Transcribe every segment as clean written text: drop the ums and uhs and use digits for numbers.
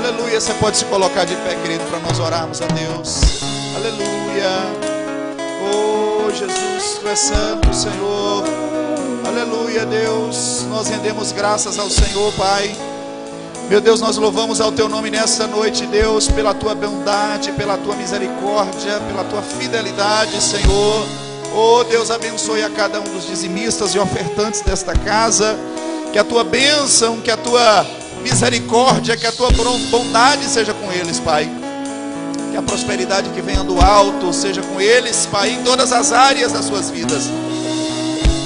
Aleluia. Você pode se colocar de pé, querido, para nós orarmos a Deus. Aleluia. Oh, Jesus, Tu és santo, Senhor. Aleluia, Deus. Nós rendemos graças ao Senhor, Pai. Meu Deus, nós louvamos ao Teu nome nessa noite, Deus, pela Tua bondade, pela Tua misericórdia, pela Tua fidelidade, Senhor. Oh, Deus, abençoe a cada um dos dizimistas e ofertantes desta casa. Que a Tua bênção, que a Tua misericórdia, que a Tua bondade seja com eles, Pai. Que a prosperidade que venha do alto seja com eles, Pai, em todas as áreas das suas vidas.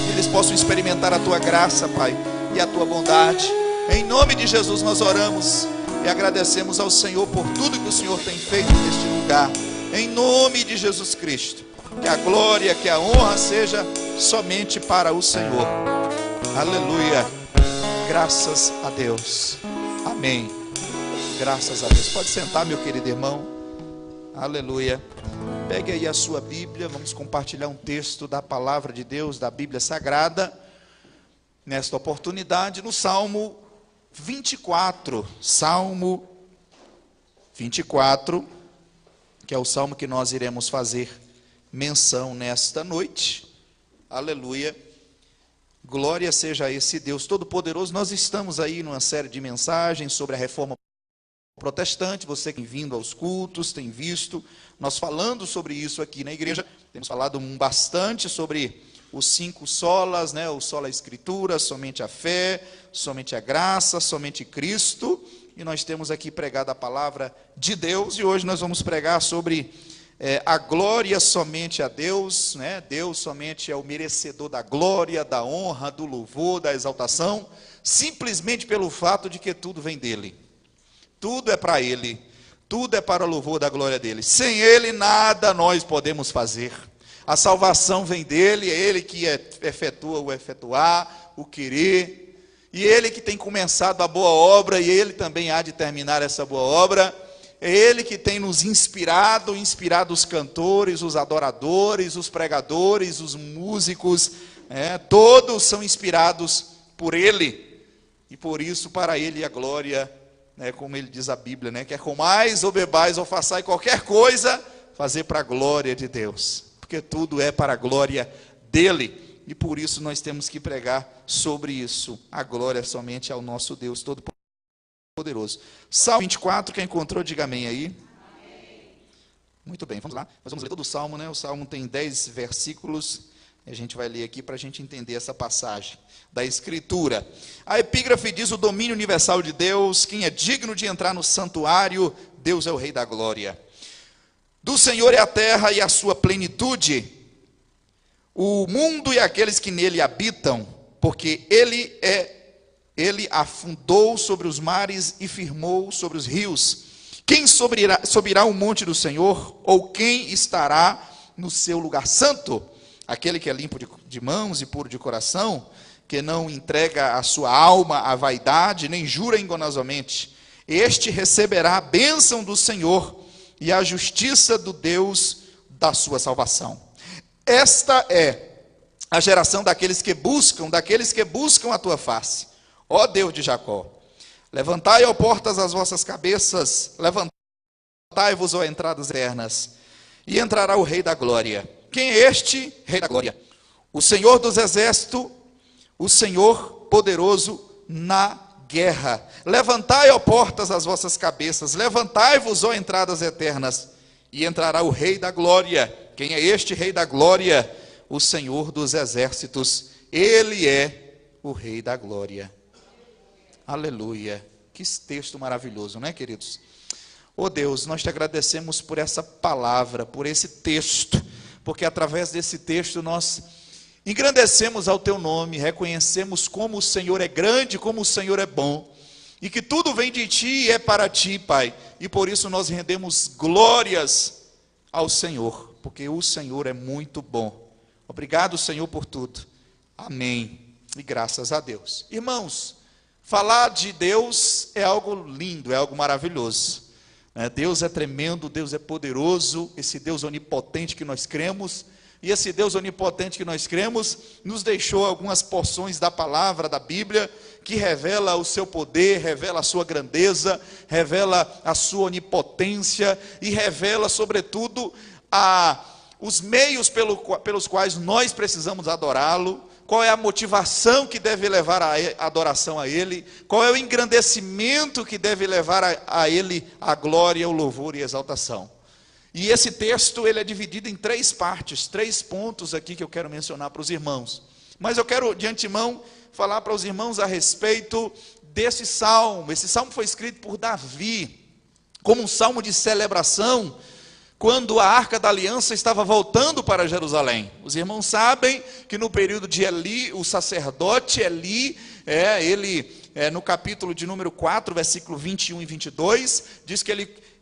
Que eles possam experimentar a Tua graça, Pai, e a Tua bondade. Em nome de Jesus nós oramos e agradecemos ao Senhor por tudo que o Senhor tem feito neste lugar. Em nome de Jesus Cristo. Que a glória, que a honra seja somente para o Senhor. Aleluia. Graças a Deus. Amém. Graças a Deus. Pode sentar, meu querido irmão. Aleluia. Pegue aí a sua Bíblia. Vamos compartilhar um texto da palavra de Deus, da Bíblia Sagrada. Nesta oportunidade, no Salmo 24. Salmo 24, que é o salmo que nós iremos fazer menção nesta noite. Aleluia. Glória seja a esse Deus Todo-Poderoso. Nós estamos aí numa série de mensagens sobre a reforma protestante. Você que tem vindo aos cultos, tem visto nós falando sobre isso aqui na igreja. Temos falado bastante sobre os 5 solas, né? O sola Escritura, somente a fé, somente a graça, somente Cristo. E nós temos aqui pregado a palavra de Deus. E hoje nós vamos pregar sobre a glória somente a Deus, né? Deus somente é o merecedor da glória, da honra, do louvor, da exaltação, simplesmente pelo fato de que tudo vem dele. Tudo é para ele, tudo é para o louvor da glória dele. Sem ele nada nós podemos fazer. A salvação vem dele, é ele que efetua o efetuar, o querer, e ele que tem começado a boa obra, e ele também há de terminar essa boa obra. É ele que tem nos inspirado os cantores, os adoradores, os pregadores, os músicos, todos são inspirados por ele, e por isso para ele a glória, como ele diz a Bíblia, quer comais ou bebais ou façais qualquer coisa, fazer para a glória de Deus, porque tudo é para a glória dele, e por isso nós temos que pregar sobre isso. A glória somente ao nosso Deus Todo-Poderoso. Salmo 24, quem encontrou, diga amém aí. Amém. Muito bem, vamos lá. Nós vamos ler todo o Salmo, O Salmo tem 10 versículos, e a gente vai ler aqui para a gente entender essa passagem da Escritura. A epígrafe diz: o domínio universal de Deus, quem é digno de entrar no santuário, Deus é o Rei da glória. Do Senhor é a terra e a sua plenitude, o mundo e aqueles que nele habitam, porque ele afundou sobre os mares e firmou sobre os rios. Quem subirá o monte do Senhor, ou quem estará no seu lugar santo? Aquele que é limpo de mãos e puro de coração, que não entrega a sua alma à vaidade, nem jura enganosamente. Este receberá a bênção do Senhor e a justiça do Deus da sua salvação. Esta é a geração daqueles que buscam a tua face, ó Deus de Jacó. Levantai, ó portas, as vossas cabeças, levantai-vos, ó entradas eternas, e entrará o Rei da glória. Quem é este Rei da glória? O Senhor dos exércitos, o Senhor poderoso na guerra. Levantai, ó portas, as vossas cabeças, levantai-vos, ó entradas eternas, e entrará o Rei da glória. Quem é este Rei da glória? O Senhor dos exércitos, ele é o Rei da glória. Aleluia. Que texto maravilhoso, não é, queridos? Oh Deus, nós te agradecemos por essa palavra, por esse texto, porque através desse texto nós engrandecemos ao teu nome, reconhecemos como o Senhor é grande, como o Senhor é bom, e que tudo vem de ti e é para ti, Pai, e por isso nós rendemos glórias ao Senhor, porque o Senhor é muito bom. Obrigado, Senhor, por tudo. Amém. E graças a Deus. Irmãos, falar de Deus é algo lindo, é algo maravilhoso. Deus é tremendo, Deus é poderoso, esse Deus onipotente que nós cremos, e esse Deus onipotente que nós cremos, nos deixou algumas porções da palavra, da Bíblia, que revela o seu poder, revela a sua grandeza, revela a sua onipotência e revela, sobretudo, os meios pelos quais nós precisamos adorá-lo, qual é a motivação que deve levar a adoração a Ele, qual é o engrandecimento que deve levar a Ele a glória, o louvor e a exaltação. E esse texto ele é dividido em 3 partes, 3 pontos aqui que eu quero mencionar para os irmãos. Mas eu quero de antemão falar para os irmãos a respeito desse salmo. Esse salmo foi escrito por Davi, como um salmo de celebração, quando a Arca da Aliança estava voltando para Jerusalém. Os irmãos sabem que no período de Eli, o sacerdote Eli, no capítulo de número 4, versículo 21 e 22, diz que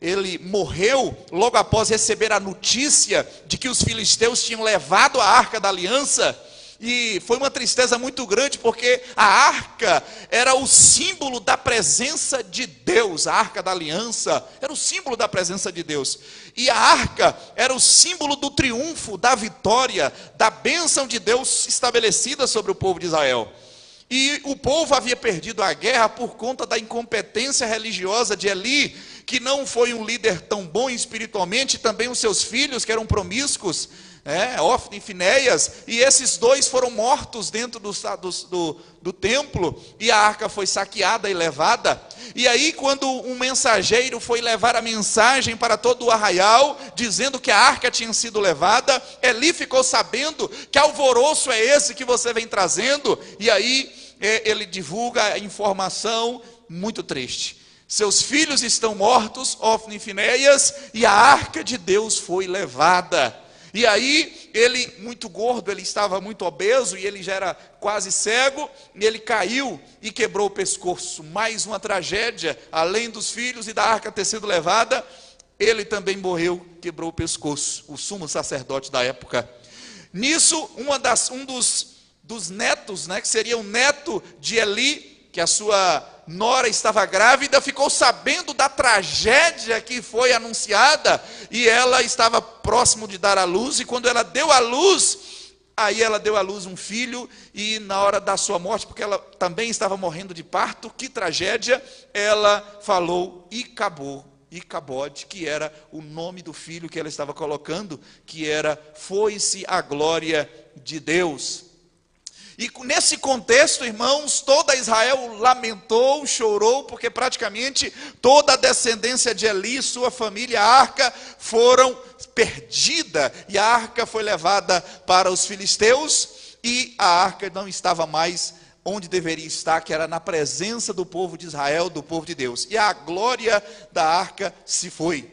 ele morreu logo após receber a notícia de que os filisteus tinham levado a Arca da Aliança. E foi uma tristeza muito grande, porque a arca era o símbolo da presença de Deus. A Arca da Aliança era o símbolo da presença de Deus. E a arca era o símbolo do triunfo, da vitória, da bênção de Deus estabelecida sobre o povo de Israel. E o povo havia perdido a guerra por conta da incompetência religiosa de Eli, que não foi um líder tão bom espiritualmente, também os seus filhos, que eram promíscuos, Ofni e Finéias, e esses 2 foram mortos dentro do templo, e a arca foi saqueada e levada. E aí, quando um mensageiro foi levar a mensagem para todo o arraial, dizendo que a arca tinha sido levada, Eli ficou sabendo: que alvoroço é esse que você vem trazendo? E aí ele divulga a informação muito triste: seus filhos estão mortos, Ofni e Finéias, e a arca de Deus foi levada. E aí, ele, muito gordo, ele estava muito obeso, e ele já era quase cego, e ele caiu e quebrou o pescoço. Mais uma tragédia, além dos filhos e da arca ter sido levada, ele também morreu, quebrou o pescoço, o sumo sacerdote da época. Nisso, um dos netos, que seria o neto de Eli, que a sua nora estava grávida, ficou sabendo da tragédia que foi anunciada, e ela estava próximo de dar à luz, e quando ela deu à luz, aí ela deu à luz um filho, e na hora da sua morte, porque ela também estava morrendo de parto, que tragédia, ela falou Icabode, que era o nome do filho que ela estava colocando, que era foi-se a glória de Deus. E nesse contexto, irmãos, toda Israel lamentou, chorou, porque praticamente toda a descendência de Eli, sua família, a arca, foram perdida, e a arca foi levada para os filisteus, e a arca não estava mais onde deveria estar, que era na presença do povo de Israel, do povo de Deus, e a glória da arca se foi.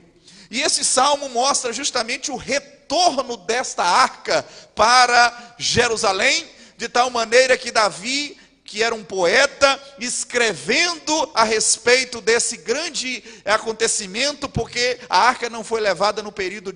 E esse salmo mostra justamente o retorno desta arca para Jerusalém, de tal maneira que Davi, que era um poeta, escrevendo a respeito desse grande acontecimento, porque a arca não foi levada no período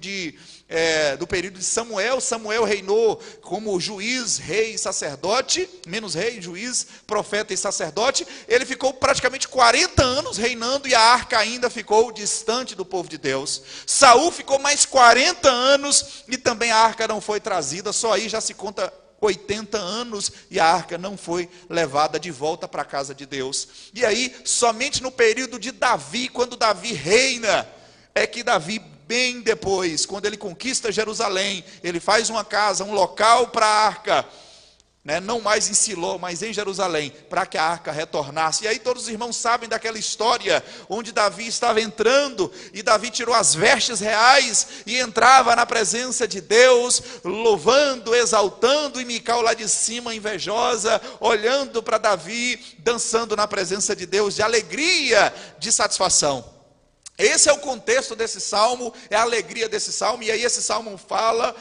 do período de Samuel. Samuel reinou como juiz, rei e sacerdote, menos rei, juiz, profeta e sacerdote. Ele ficou praticamente 40 anos reinando, e a arca ainda ficou distante do povo de Deus. Saul ficou mais 40 anos, e também a arca não foi trazida. Só aí já se conta 80 anos, e a arca não foi levada de volta para a casa de Deus. E aí, somente no período de Davi, quando Davi reina, é que Davi, bem depois, quando ele conquista Jerusalém, ele faz uma casa, um local para a arca, não mais em Siló, mas em Jerusalém, para que a arca retornasse. E aí todos os irmãos sabem daquela história, onde Davi estava entrando, e Davi tirou as vestes reais, e entrava na presença de Deus, louvando, exaltando, e Mical lá de cima, invejosa, olhando para Davi, dançando na presença de Deus, de alegria, de satisfação. Esse é o contexto desse salmo, é a alegria desse salmo. E aí esse salmo fala,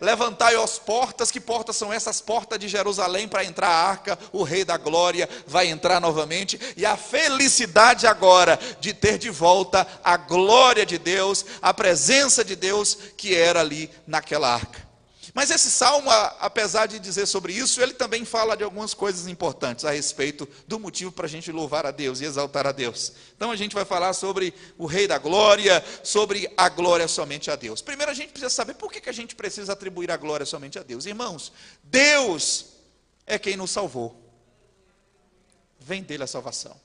levantai as portas. Que portas são essas? Portas de Jerusalém, para entrar a arca, o rei da glória vai entrar novamente, e a felicidade agora de ter de volta a glória de Deus, a presença de Deus que era ali naquela arca. Mas esse salmo, apesar de dizer sobre isso, ele também fala de algumas coisas importantes a respeito do motivo para a gente louvar a Deus e exaltar a Deus. Então a gente vai falar sobre o Rei da Glória, sobre a glória somente a Deus. Primeiro a gente precisa saber por que a gente precisa atribuir a glória somente a Deus. Irmãos, Deus é quem nos salvou. vem dele a salvação.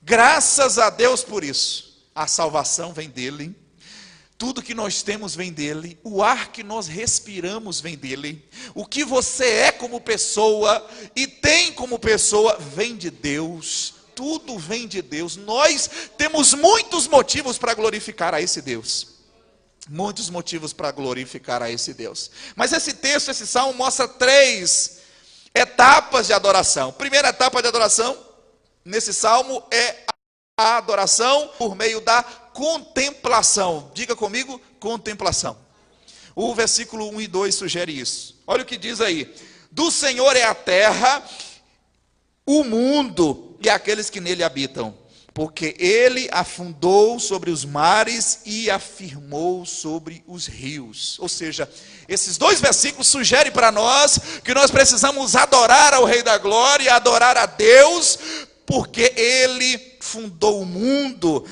Graças a Deus por isso. A salvação vem dele. Tudo que nós temos vem dele, o ar que nós respiramos vem dele, o que você é como pessoa e tem como pessoa vem de Deus, tudo vem de Deus. Nós temos muitos motivos para glorificar a esse Deus, muitos motivos para glorificar a esse Deus. Mas esse texto, esse salmo mostra 3 etapas de adoração. Primeira etapa de adoração nesse salmo é a adoração por meio da contemplação. Diga comigo, contemplação. O versículo 1 e 2 sugere isso. Olha o que diz aí: do Senhor é a terra, o mundo e aqueles que nele habitam, porque ele afundou sobre os mares e afirmou sobre os rios. Ou seja, esses 2 versículos sugerem para nós que nós precisamos adorar ao Rei da Glória, adorar a Deus, porque ele fundou o mundo,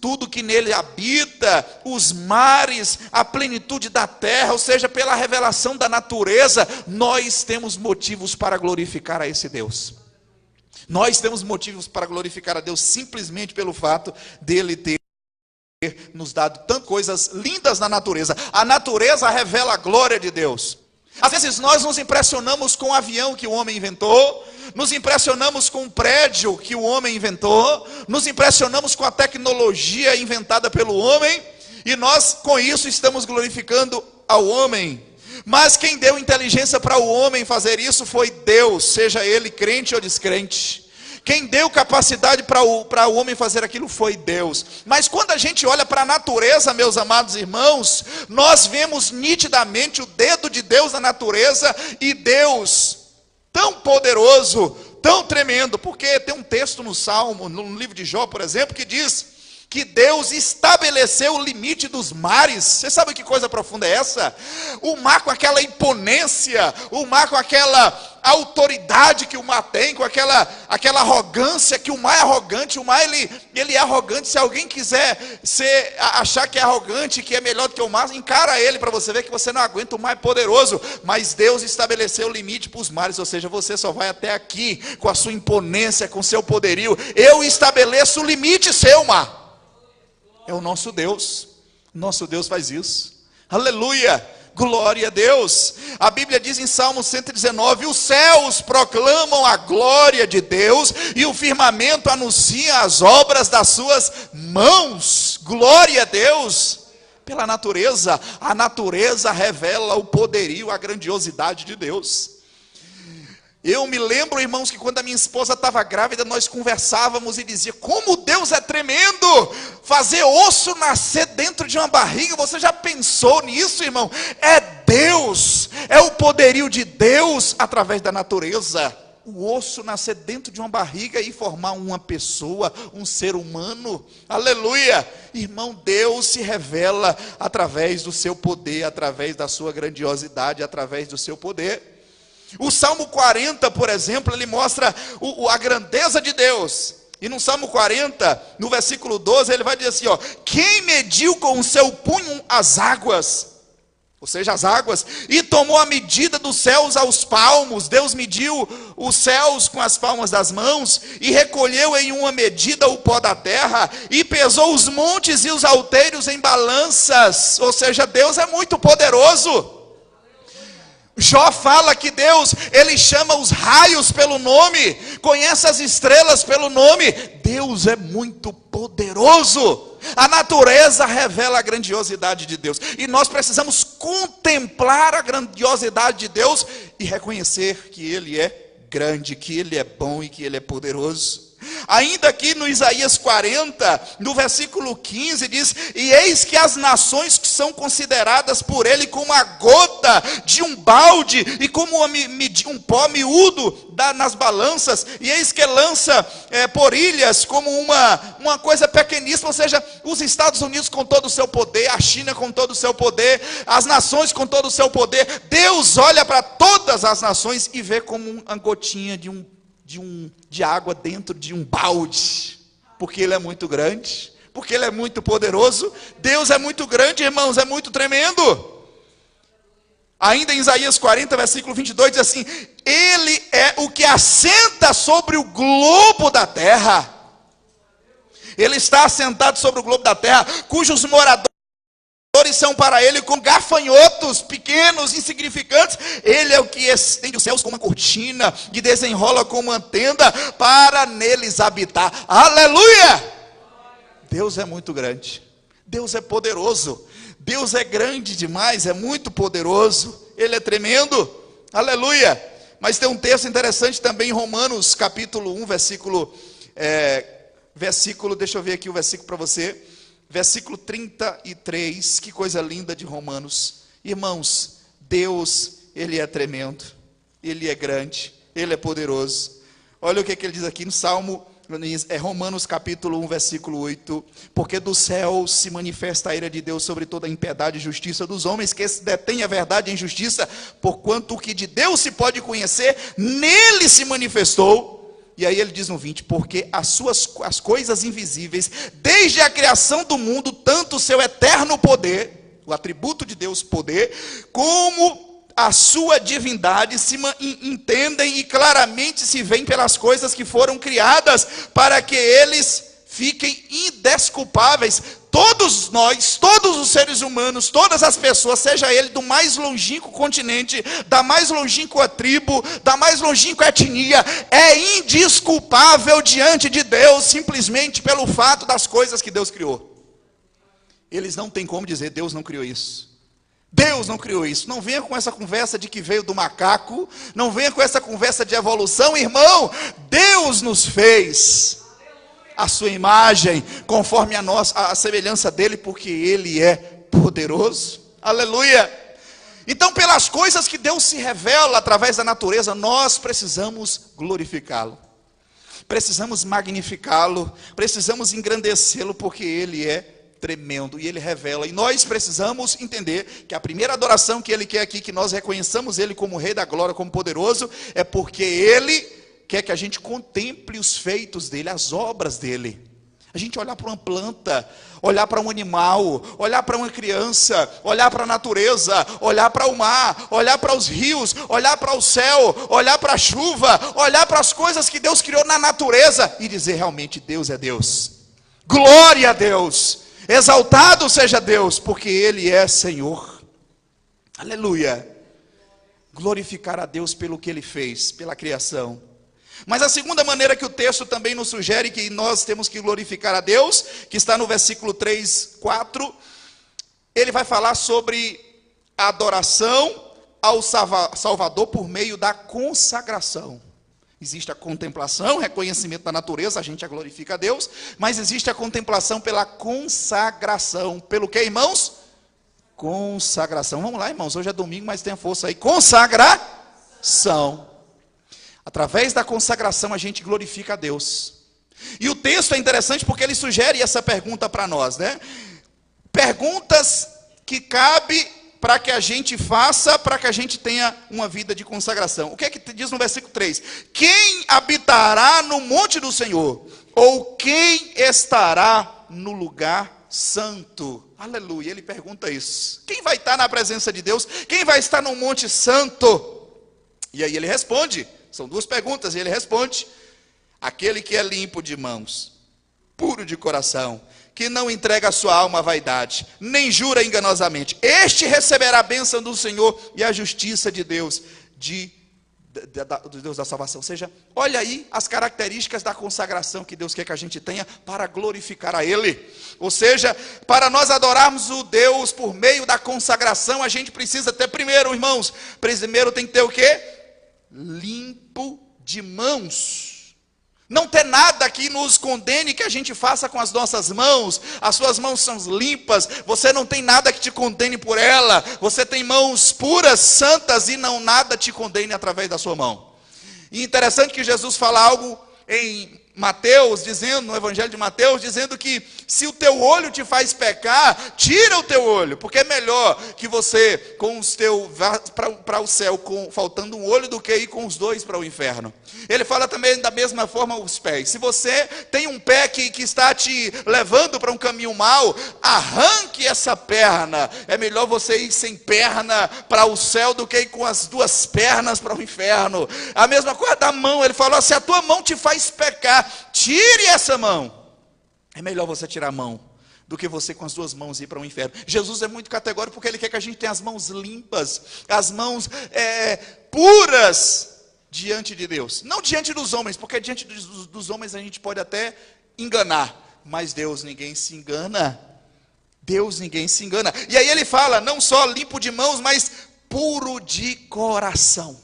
tudo que nele habita, os mares, a plenitude da terra, ou seja, pela revelação da natureza, nós temos motivos para glorificar a esse Deus. Nós temos motivos para glorificar a Deus simplesmente pelo fato dele ter nos dado tantas coisas lindas na natureza. A natureza revela a glória de Deus. Às vezes nós nos impressionamos com o avião que o homem inventou, nos impressionamos com o prédio que o homem inventou, nos impressionamos com a tecnologia inventada pelo homem, e nós com isso estamos glorificando ao homem. Mas quem deu inteligência para o homem fazer isso foi Deus, seja ele crente ou descrente. Quem deu capacidade para o homem fazer aquilo foi Deus. Mas quando a gente olha para a natureza, meus amados irmãos, nós vemos nitidamente o dedo de Deus na natureza, e Deus tão poderoso, tão tremendo, porque tem um texto no Salmo, no livro de Jó, por exemplo, que diz que Deus estabeleceu o limite dos mares. Você sabe que coisa profunda é essa? O mar com aquela imponência, o mar com aquela autoridade que o mar tem, com aquela arrogância, que o mar é arrogante. O mar ele é arrogante. Se alguém quiser achar que é arrogante, que é melhor do que o mar, encara ele para você ver que você não aguenta. O mar é poderoso, mas Deus estabeleceu o limite para os mares, ou seja, você só vai até aqui com a sua imponência, com o seu poderio. Eu estabeleço o limite, seu mar. É o nosso Deus faz isso. Aleluia, glória a Deus. A Bíblia diz em Salmo 119, os céus proclamam a glória de Deus, e o firmamento anuncia as obras das suas mãos. Glória a Deus. Pela natureza, a natureza revela o poderio, a grandiosidade de Deus. Eu me lembro, irmãos, que quando a minha esposa estava grávida, nós conversávamos e dizia: como Deus é tremendo, fazer osso nascer dentro de uma barriga. Você já pensou nisso, irmão? É Deus, é o poderio de Deus através da natureza. O osso nascer dentro de uma barriga e formar uma pessoa, um ser humano. Aleluia! Irmão, Deus se revela através do seu poder, através da sua grandiosidade, através do seu poder. O Salmo 40, por exemplo, ele mostra a grandeza de Deus. E no Salmo 40, no versículo 12, ele vai dizer assim, ó: quem mediu com o seu punho as águas, ou seja, as águas, e tomou a medida dos céus aos palmos. Deus mediu os céus com as palmas das mãos, e recolheu em uma medida o pó da terra, e pesou os montes e os outeiros em balanças. Ou seja, Deus é muito poderoso. Jó fala que Deus, ele chama os raios pelo nome, conhece as estrelas pelo nome. Deus é muito poderoso. A natureza revela a grandiosidade de Deus, e nós precisamos contemplar a grandiosidade de Deus e reconhecer que Ele é grande, que Ele é bom e que Ele é poderoso. Ainda aqui no Isaías 40, no versículo 15, diz: e eis que as nações que são consideradas por ele como a gota de um balde, e como um pó miúdo nas balanças, e eis que lança por ilhas como uma coisa pequeníssima. Ou seja, os Estados Unidos com todo o seu poder, a China com todo o seu poder, as nações com todo o seu poder. Deus olha para todas as nações e vê como uma gotinha de água dentro de um balde, porque Ele é muito grande, porque Ele é muito poderoso. Deus é muito grande, irmãos, é muito tremendo. Ainda em Isaías 40, versículo 22, diz assim: Ele é o que assenta sobre o globo da terra. Ele está assentado sobre o globo da terra, cujos moradores são para ele como gafanhotos, pequenos, insignificantes. Ele é o que estende os céus como uma cortina, que desenrola como uma tenda, para neles habitar. Aleluia! Deus é muito grande, Deus é poderoso, Deus é grande demais, é muito poderoso, Ele é tremendo, aleluia. Mas tem um texto interessante também em Romanos capítulo 1, versículo, deixa eu ver aqui o versículo para você, versículo 33, que coisa linda de Romanos. Irmãos, Deus, Ele é tremendo, Ele é grande, Ele é poderoso. Olha o que ele diz aqui no Salmo, Romanos capítulo 1, versículo 8. Porque do céu se manifesta a ira de Deus sobre toda a impiedade e justiça dos homens, que detêm a verdade em justiça, porquanto o que de Deus se pode conhecer, nele se manifestou. E aí ele diz no 20, porque as coisas invisíveis, desde a criação do mundo, tanto o seu eterno poder, o atributo de Deus, poder, como a sua divindade se entendem e claramente se veem pelas coisas que foram criadas, para que eles fiquem indesculpáveis. Todos nós, todos os seres humanos, todas as pessoas, seja ele do mais longínquo continente, da mais longínqua tribo, da mais longínqua etnia, é indesculpável diante de Deus, simplesmente pelo fato das coisas que Deus criou. Eles não têm como dizer: Deus não criou isso, Deus não criou isso. Não venha com essa conversa de que veio do macaco, não venha com essa conversa de evolução, irmão. Deus nos fez a sua imagem, conforme a semelhança dele, porque ele é poderoso, aleluia. Então, pelas coisas que Deus se revela através da natureza, nós precisamos glorificá-lo, precisamos magnificá-lo, precisamos engrandecê-lo, porque ele é tremendo e ele revela. E nós precisamos entender que a primeira adoração que ele quer aqui, que nós reconheçamos ele como Rei da Glória, como poderoso, é porque ele quer que a gente contemple os feitos dele, as obras dele. A gente olhar para uma planta, olhar para um animal, olhar para uma criança, olhar para a natureza, olhar para o mar, olhar para os rios, olhar para o céu, olhar para a chuva, olhar para as coisas que Deus criou na natureza e dizer: realmente Deus é Deus. Glória a Deus, exaltado seja Deus, porque Ele é Senhor. Aleluia. Glorificar a Deus pelo que Ele fez, pela criação. Mas a segunda maneira que o texto também nos sugere que nós temos que glorificar a Deus, que está no versículo 3, 4, ele vai falar sobre a adoração ao Salvador por meio da consagração. Existe a contemplação, reconhecimento da natureza, a gente glorifica a Deus, mas existe a contemplação pela consagração. Pelo que, irmãos? Consagração. Vamos lá, irmãos, hoje é domingo, mas tenha força aí. Consagração. Através da consagração a gente glorifica a Deus. E o texto é interessante porque ele sugere essa pergunta para nós, né? Perguntas que cabe para que a gente faça, para que a gente tenha uma vida de consagração. O que é que diz no versículo 3? Quem habitará no monte do Senhor? Ou quem estará no lugar santo? Aleluia, ele pergunta isso. Quem vai estar na presença de Deus? Quem vai estar no monte santo? E aí ele responde. São duas perguntas e ele responde: aquele que é limpo de mãos, puro de coração, que não entrega a sua alma à vaidade, nem jura enganosamente, este receberá a bênção do Senhor e a justiça de Deus, do Deus da salvação. Ou seja, olha aí as características da consagração que Deus quer que a gente tenha para glorificar a Ele. Ou seja, para nós adorarmos o Deus por meio da consagração, a gente precisa ter primeiro, irmãos, primeiro tem que ter o quê? Limpo de mãos. Não ter nada que nos condene que a gente faça com as nossas mãos. As suas mãos são limpas, você não tem nada que te condene por ela. Você tem mãos puras, santas, e nada te condene através da sua mão. E interessante que Jesus fala algo em Mateus, dizendo, no Evangelho de Mateus, dizendo que se o teu olho te faz pecar, tira o teu olho, porque é melhor que você com os teus para o céu faltando um olho do que ir com os dois para o inferno. Ele fala também da mesma forma os pés. Se você tem um pé que está te levando para um caminho mau, arranque essa perna. É melhor você ir sem perna para o céu do que ir com as duas pernas para o inferno. A mesma coisa da mão, ele falou, se a tua mão te faz pecar, tire essa mão. É melhor você tirar a mão do que você com as duas mãos ir para o inferno. Jesus é muito categórico porque ele quer que a gente tenha as mãos limpas, as mãos puras diante de Deus. Não diante dos homens, porque diante dos homens a gente pode até enganar, mas Deus ninguém se engana. Deus ninguém se engana. E aí ele fala, não só limpo de mãos, mas puro de coração.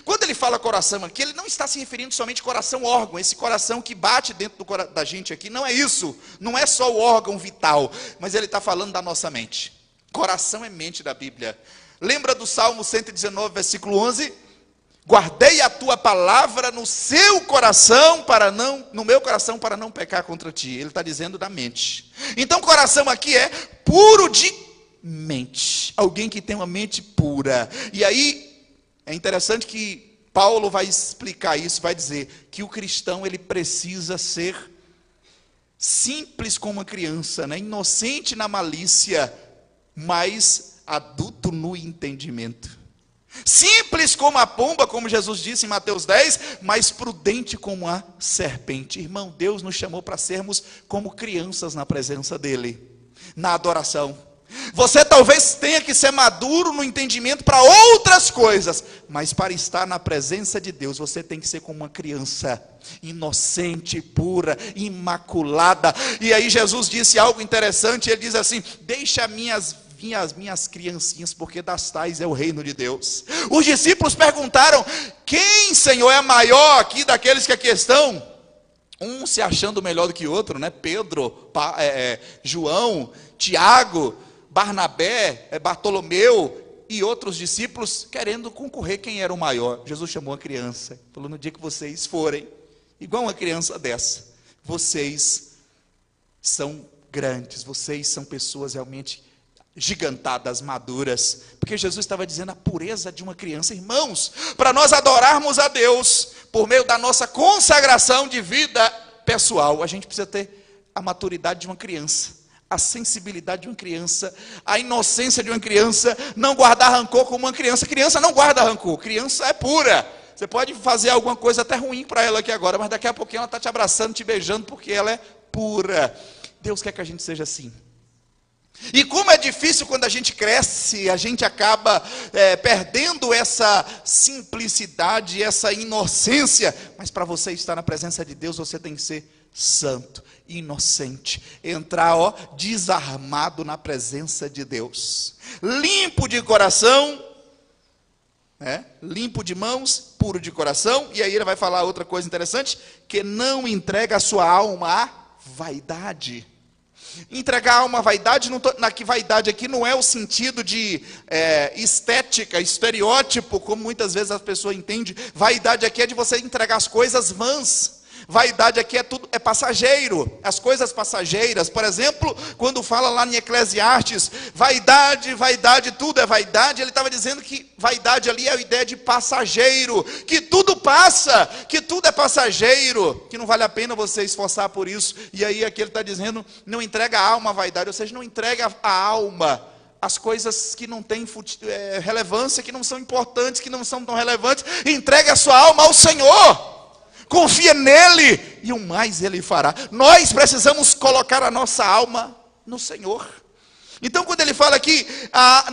Quando ele fala coração aqui, ele não está se referindo somente ao coração órgão, esse coração que bate dentro da gente aqui, não é isso, não é só o órgão vital, mas ele está falando da nossa mente. Coração é mente da Bíblia. Lembra do Salmo 119, versículo 11? Guardei a tua palavra no meu coração para não pecar contra ti. Ele está dizendo da mente. Então coração aqui é puro de mente, alguém que tem uma mente pura. E aí é interessante que Paulo vai explicar isso, vai dizer que o cristão ele precisa ser simples como uma criança, né? Inocente na malícia, mas adulto no entendimento. Simples como a pomba, como Jesus disse em Mateus 10, mas prudente como a serpente. Irmão, Deus nos chamou para sermos como crianças na presença dele, na adoração. Você talvez tenha que ser maduro no entendimento para outras coisas, mas para estar na presença de Deus, você tem que ser como uma criança, inocente, pura, imaculada. E aí Jesus disse algo interessante, ele diz assim, deixa minhas criancinhas, porque das tais é o reino de Deus. Os discípulos perguntaram, quem, Senhor, é maior aqui daqueles que aqui estão? Um se achando melhor do que o outro, né? Pedro, João, Tiago, Barnabé, Bartolomeu e outros discípulos querendo concorrer quem era o maior. Jesus chamou a criança, falou, no dia que vocês forem igual uma criança dessa, vocês são grandes, vocês são pessoas realmente gigantadas, maduras, porque Jesus estava dizendo a pureza de uma criança. Irmãos, para nós adorarmos a Deus, por meio da nossa consagração de vida pessoal, a gente precisa ter a maturidade de uma criança, a sensibilidade de uma criança, a inocência de uma criança, não guardar rancor como uma criança. Criança não guarda rancor, criança é pura. Você pode fazer alguma coisa até ruim para ela aqui agora, mas daqui a pouquinho ela está te abraçando, te beijando, porque ela é pura. Deus quer que a gente seja assim. E como é difícil quando a gente cresce, a gente acaba perdendo essa simplicidade, essa inocência. Mas para você estar na presença de Deus, você tem que ser santo, inocente, entrar desarmado na presença de Deus, limpo de coração, limpo de mãos, puro de coração. E aí ele vai falar outra coisa interessante, que não entrega a sua alma à vaidade. Entregar a alma à vaidade, que vaidade aqui não é o sentido de estética, estereótipo, como muitas vezes as pessoas entendem. Vaidade aqui é de você entregar as coisas vãs. Vaidade aqui é passageiro, as coisas passageiras. Por exemplo, quando fala lá em Eclesiastes, vaidade, tudo é vaidade, ele estava dizendo que vaidade ali é a ideia de passageiro, que tudo passa, que tudo é passageiro, que não vale a pena você esforçar por isso. E aí aqui ele está dizendo, não entrega a alma à vaidade, ou seja, não entrega a alma, as coisas que não têm relevância, que não são importantes, que não são tão relevantes. Entrega a sua alma ao Senhor. Confia nele e o mais ele fará. Nós precisamos colocar a nossa alma no Senhor. Então quando ele fala aqui,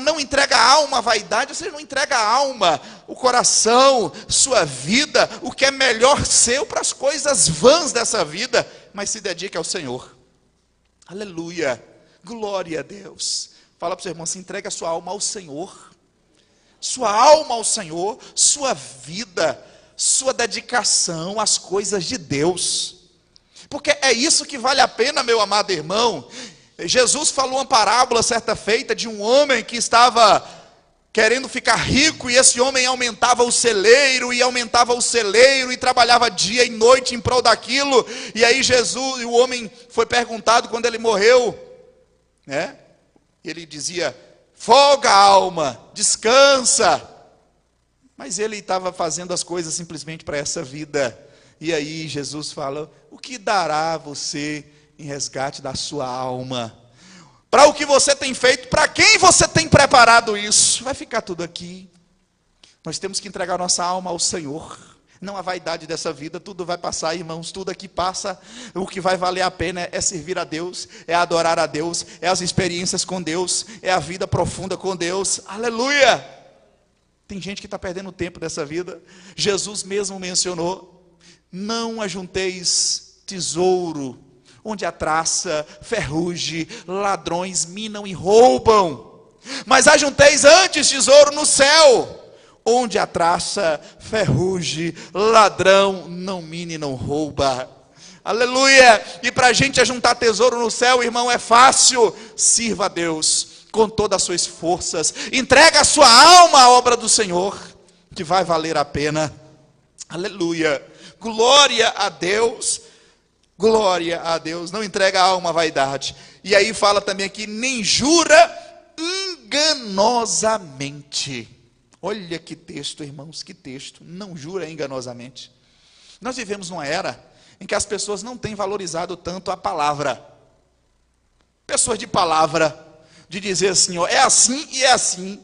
não entrega a alma à vaidade, você não entrega a alma, o coração, sua vida, o que é melhor seu para as coisas vãs dessa vida, mas se dedique ao Senhor. Aleluia, glória a Deus. Fala para o seu irmão, se entrega a sua alma ao Senhor. Sua alma ao Senhor, sua vida, sua dedicação às coisas de Deus, porque é isso que vale a pena, meu amado irmão. Jesus falou uma parábola certa feita de um homem que estava querendo ficar rico, e esse homem aumentava o celeiro, e trabalhava dia e noite em prol daquilo. E aí o homem foi perguntado quando ele morreu, né? Ele dizia: folga, alma, descansa. Mas ele estava fazendo as coisas simplesmente para essa vida. E aí Jesus fala: o que dará você em resgate da sua alma? Para o que você tem feito, para quem você tem preparado isso? Vai ficar tudo aqui. Nós temos que entregar nossa alma ao Senhor. Não a vaidade dessa vida, tudo vai passar, irmãos, tudo aqui passa. O que vai valer a pena é servir a Deus, é adorar a Deus, é as experiências com Deus, é a vida profunda com Deus. Aleluia! Tem gente que está perdendo tempo dessa vida. Jesus mesmo mencionou: não ajunteis tesouro onde a traça, ferrugem, ladrões minam e roubam, mas ajunteis antes tesouro no céu, onde a traça, ferrugem, ladrão não mina e não rouba. Aleluia! E para a gente ajuntar tesouro no céu, irmão, é fácil. Sirva a Deus com todas as suas forças, entrega a sua alma à obra do Senhor, que vai valer a pena. Aleluia! Glória a Deus. Glória a Deus. Não entrega a alma à vaidade. E aí fala também aqui: nem jura enganosamente. Olha que texto, irmãos, que texto. Não jura enganosamente. Nós vivemos numa era em que as pessoas não têm valorizado tanto a palavra. Pessoas de palavra, de dizer assim, ó, é assim e é assim.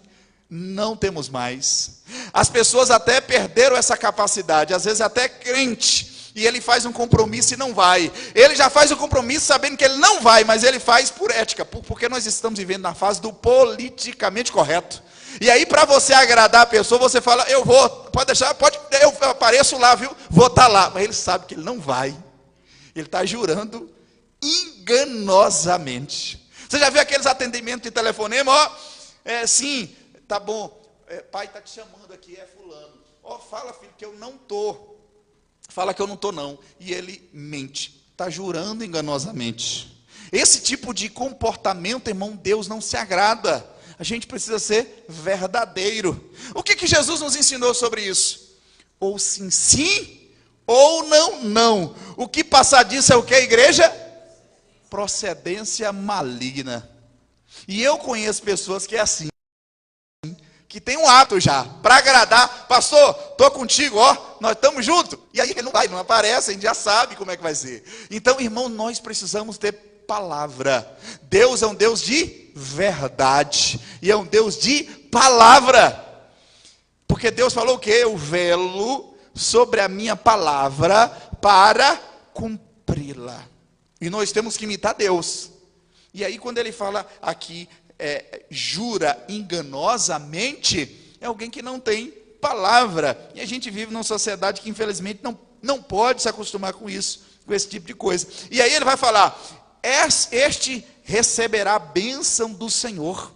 Não temos mais. As pessoas até perderam essa capacidade. Às vezes até crente, e ele faz um compromisso e não vai. Ele já faz o compromisso sabendo que ele não vai, mas ele faz por ética, porque nós estamos vivendo na fase do politicamente correto. E aí, para você agradar a pessoa, você fala: eu vou, pode deixar, eu apareço lá, viu? Vou estar lá. Mas ele sabe que ele não vai. Ele está jurando enganosamente. Você já viu aqueles atendimentos de telefonema? Ó, sim, tá bom, pai está te chamando aqui, é fulano. Ó, fala, filho, que eu não estou. Fala que eu não estou não. E ele mente, está jurando enganosamente. Esse tipo de comportamento, irmão, Deus não se agrada. A gente precisa ser verdadeiro. O que Jesus nos ensinou sobre isso? Ou sim, sim, ou não, não. O que passar disso é o que, igreja? Procedência maligna. E eu conheço pessoas que é assim, que tem um ato já, para agradar: pastor, estou contigo, ó, nós estamos juntos. E aí ele não vai, não aparece, a gente já sabe como é que vai ser. Então, irmão, nós precisamos ter palavra. Deus é um Deus de verdade, e é um Deus de palavra. Porque Deus falou o quê? Eu velo sobre a minha palavra para cumpri-la. E nós temos que imitar Deus. E aí quando ele fala aqui, jura enganosamente, é alguém que não tem palavra. E a gente vive numa sociedade que infelizmente não pode se acostumar com isso, com esse tipo de coisa. E aí ele vai falar: este receberá a bênção do Senhor,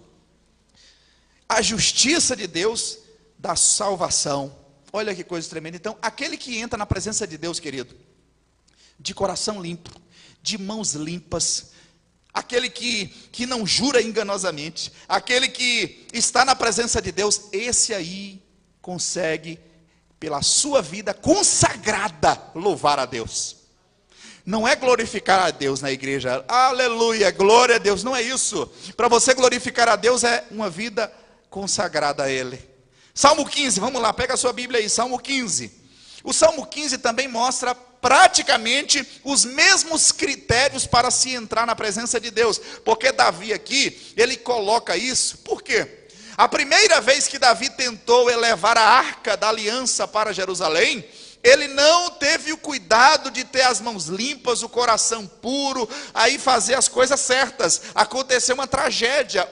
a justiça de Deus da salvação. Olha que coisa tremenda. Então, aquele que entra na presença de Deus, querido, de coração limpo, de mãos limpas, aquele que não jura enganosamente, aquele que está na presença de Deus, esse aí consegue, pela sua vida consagrada, louvar a Deus. Não é glorificar a Deus na igreja, aleluia, glória a Deus, não é isso. Para você glorificar a Deus é uma vida consagrada a Ele. Salmo 15, vamos lá, pega a sua Bíblia aí, Salmo 15. O Salmo 15 também mostra praticamente os mesmos critérios para se entrar na presença de Deus. Porque Davi aqui, ele coloca isso, por quê? A primeira vez que Davi tentou elevar a arca da aliança para Jerusalém, ele não teve o cuidado de ter as mãos limpas, o coração puro, aí fazer as coisas certas. Aconteceu uma tragédia.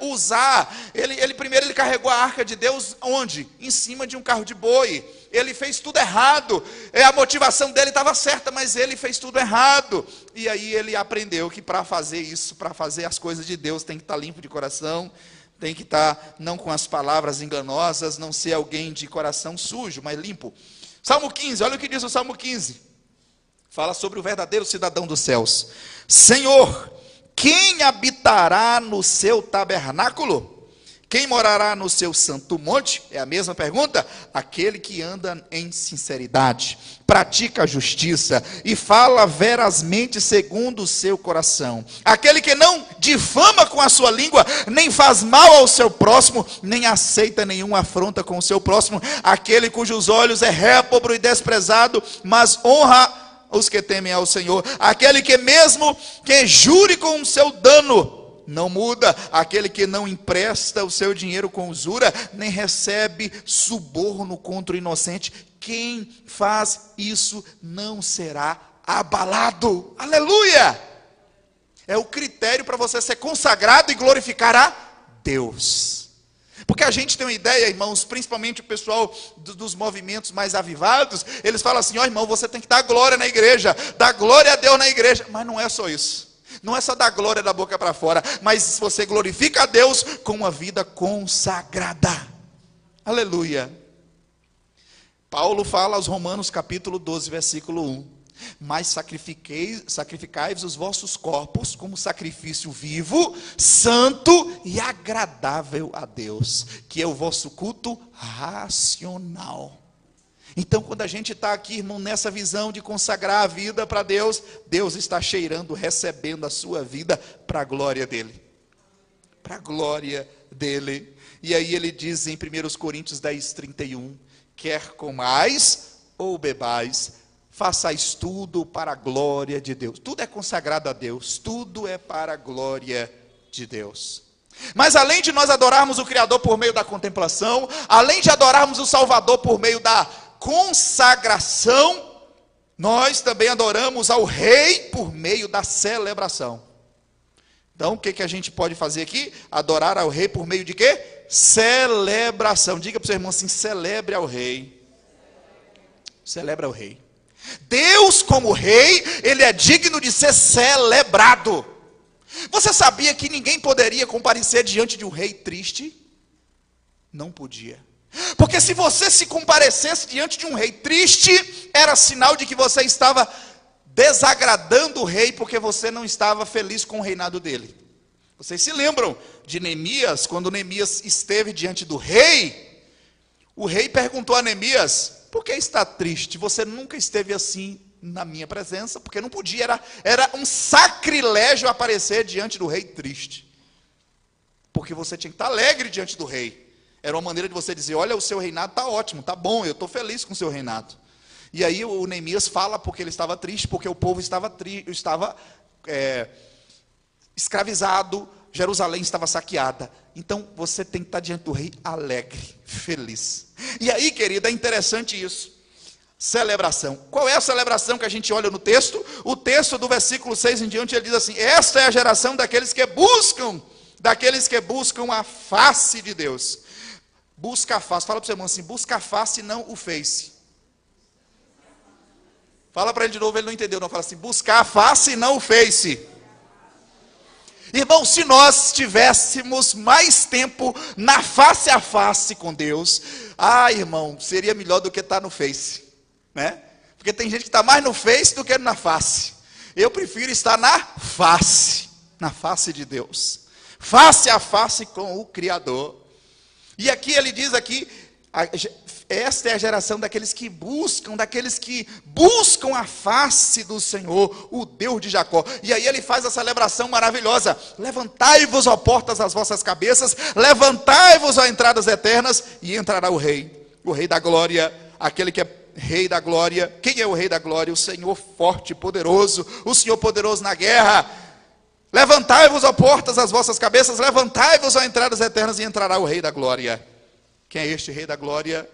Primeiro ele carregou a arca de Deus onde? Em cima de um carro de boi. Ele fez tudo errado. A motivação dele estava certa, mas ele fez tudo errado. E aí ele aprendeu que para fazer isso, para fazer as coisas de Deus, tem que estar limpo de coração, tem que estar não com as palavras enganosas, não ser alguém de coração sujo, mas limpo. Salmo 15, olha o que diz o Salmo 15. Fala sobre o verdadeiro cidadão dos céus. Senhor, quem habitará no seu tabernáculo? Quem morará no seu santo monte? É a mesma pergunta. Aquele que anda em sinceridade, pratica a justiça e fala verazmente segundo o seu coração. Aquele que não difama com a sua língua, nem faz mal ao seu próximo, nem aceita nenhuma afronta com o seu próximo. Aquele cujos olhos é réprobo e desprezado, mas honra os que temem ao Senhor. Aquele que mesmo que jure com o seu dano, não muda. Aquele que não empresta o seu dinheiro com usura, nem recebe suborno contra o inocente. Quem faz isso não será abalado. Aleluia! É o critério para você ser consagrado e glorificar a Deus. Porque a gente tem uma ideia, irmãos, principalmente o pessoal dos movimentos mais avivados, eles falam assim: ó, irmão, você tem que dar glória na igreja, dar glória a Deus na igreja. Mas não é só isso. Não é só dar glória da boca para fora, mas você glorifica a Deus com uma vida consagrada. Aleluia. Paulo fala aos Romanos capítulo 12, versículo 1. Mas sacrificai-vos os vossos corpos como sacrifício vivo, santo e agradável a Deus, que é o vosso culto racional. Então, quando a gente está aqui, irmão, nessa visão de consagrar a vida para Deus, Deus está cheirando, recebendo a sua vida para a glória dEle. Para a glória dEle. E aí ele diz em 1 Coríntios 10, 31, quer comais ou bebais, façais tudo para a glória de Deus. Tudo é consagrado a Deus, tudo é para a glória de Deus. Mas além de nós adorarmos o Criador por meio da contemplação, além de adorarmos o Salvador por meio da consagração, nós também adoramos ao Rei por meio da celebração. Então, o que a gente pode fazer aqui? Adorar ao Rei por meio de quê? Celebração. Diga para o seu irmão assim: celebre ao Rei. Celebra ao Rei. Deus, como Rei, Ele é digno de ser celebrado. Você sabia que ninguém poderia comparecer diante de um rei triste? Não podia. Porque se você se comparecesse diante de um rei triste, era sinal de que você estava desagradando o rei, porque você não estava feliz com o reinado dele. Vocês se lembram de Neemias, quando Neemias esteve diante do rei, o rei perguntou a Neemias: por que está triste? Você nunca esteve assim na minha presença, porque não podia, era um sacrilégio aparecer diante do rei triste. Porque você tinha que estar alegre diante do rei. Era uma maneira de você dizer: olha, o seu reinado está ótimo, está bom, eu estou feliz com o seu reinado. E aí o Neemias fala porque ele estava triste, porque o povo estava escravizado, Jerusalém estava saqueada. Então você tem que estar diante do rei alegre, feliz. E aí, querida, é interessante isso. Celebração. Qual é a celebração que a gente olha no texto? O texto do versículo 6 em diante, ele diz assim: esta é a geração daqueles que buscam a face de Deus. Busca a face. Fala para o seu irmão assim: busca a face e não o face. Fala para ele de novo, ele não entendeu não. Fala assim: buscar a face e não o face. Irmão, se nós tivéssemos mais tempo na face a face com Deus, irmão, seria melhor do que estar no face, né? Porque tem gente que está mais no face do que na face. Eu prefiro estar na face de Deus, face a face com o Criador. E aqui ele diz aqui: esta é a geração daqueles que buscam a face do Senhor, o Deus de Jacó. E aí ele faz a celebração maravilhosa: levantai-vos, ó portas, as vossas cabeças, levantai-vos, ó entradas eternas, e entrará o Rei da glória, aquele que é Rei da glória. Quem é o Rei da glória? O Senhor forte e poderoso, o Senhor poderoso na guerra. Levantai-vos, ó portas, as vossas cabeças, levantai-vos, ó entradas eternas, e entrará o Rei da glória. Quem é este Rei da glória?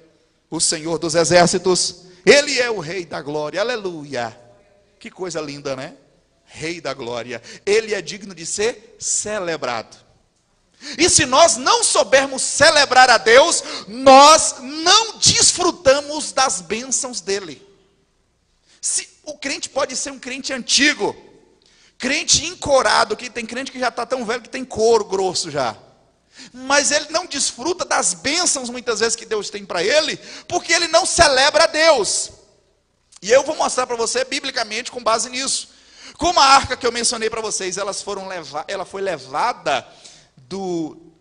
O Senhor dos exércitos. Ele é o Rei da glória. Aleluia. Que coisa linda, né? Rei da glória. Ele é digno de ser celebrado. E se nós não soubermos celebrar a Deus, nós não desfrutamos das bênçãos dele. O crente pode ser um crente antigo, crente encorado, que tem crente que já está tão velho que tem couro grosso já. Mas ele não desfruta das bênçãos muitas vezes que Deus tem para ele, porque ele não celebra a Deus. E eu vou mostrar para você biblicamente com base nisso. Como a arca que eu mencionei para vocês, ela foi levada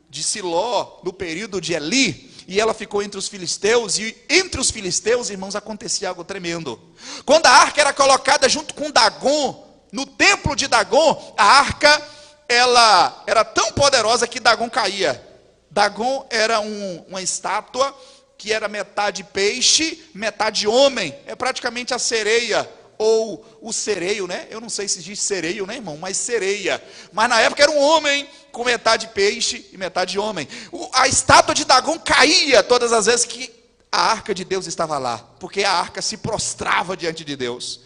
de Siló, no período de Eli, e ela ficou entre os filisteus, e entre os filisteus, irmãos, acontecia algo tremendo. Quando a arca era colocada junto com Dagon, no templo de Dagon, a arca, ela era tão poderosa que Dagon caía. Dagon era uma estátua que era metade peixe, metade homem. É praticamente a sereia, ou o sereio, né? Eu não sei se diz sereio, né, irmão? Mas sereia. Mas na época era um homem com metade peixe e metade homem. A estátua de Dagon caía todas as vezes que a arca de Deus estava lá, porque a arca se prostrava diante de Deus.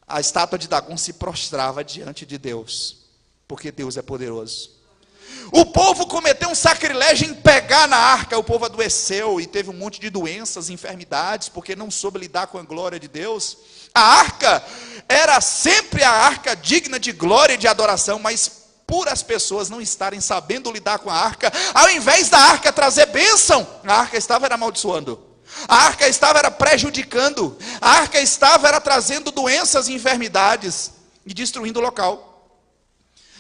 A estátua de Dagon se prostrava diante de Deus, porque Deus é poderoso. O povo cometeu um sacrilégio em pegar na arca, o povo adoeceu e teve um monte de doenças, enfermidades, porque não soube lidar com a glória de Deus. A arca era sempre a arca digna de glória e de adoração, mas por as pessoas não estarem sabendo lidar com a arca, ao invés da arca trazer bênção, a arca estava amaldiçoando. A arca estava prejudicando, a arca estava trazendo doenças e enfermidades e destruindo o local.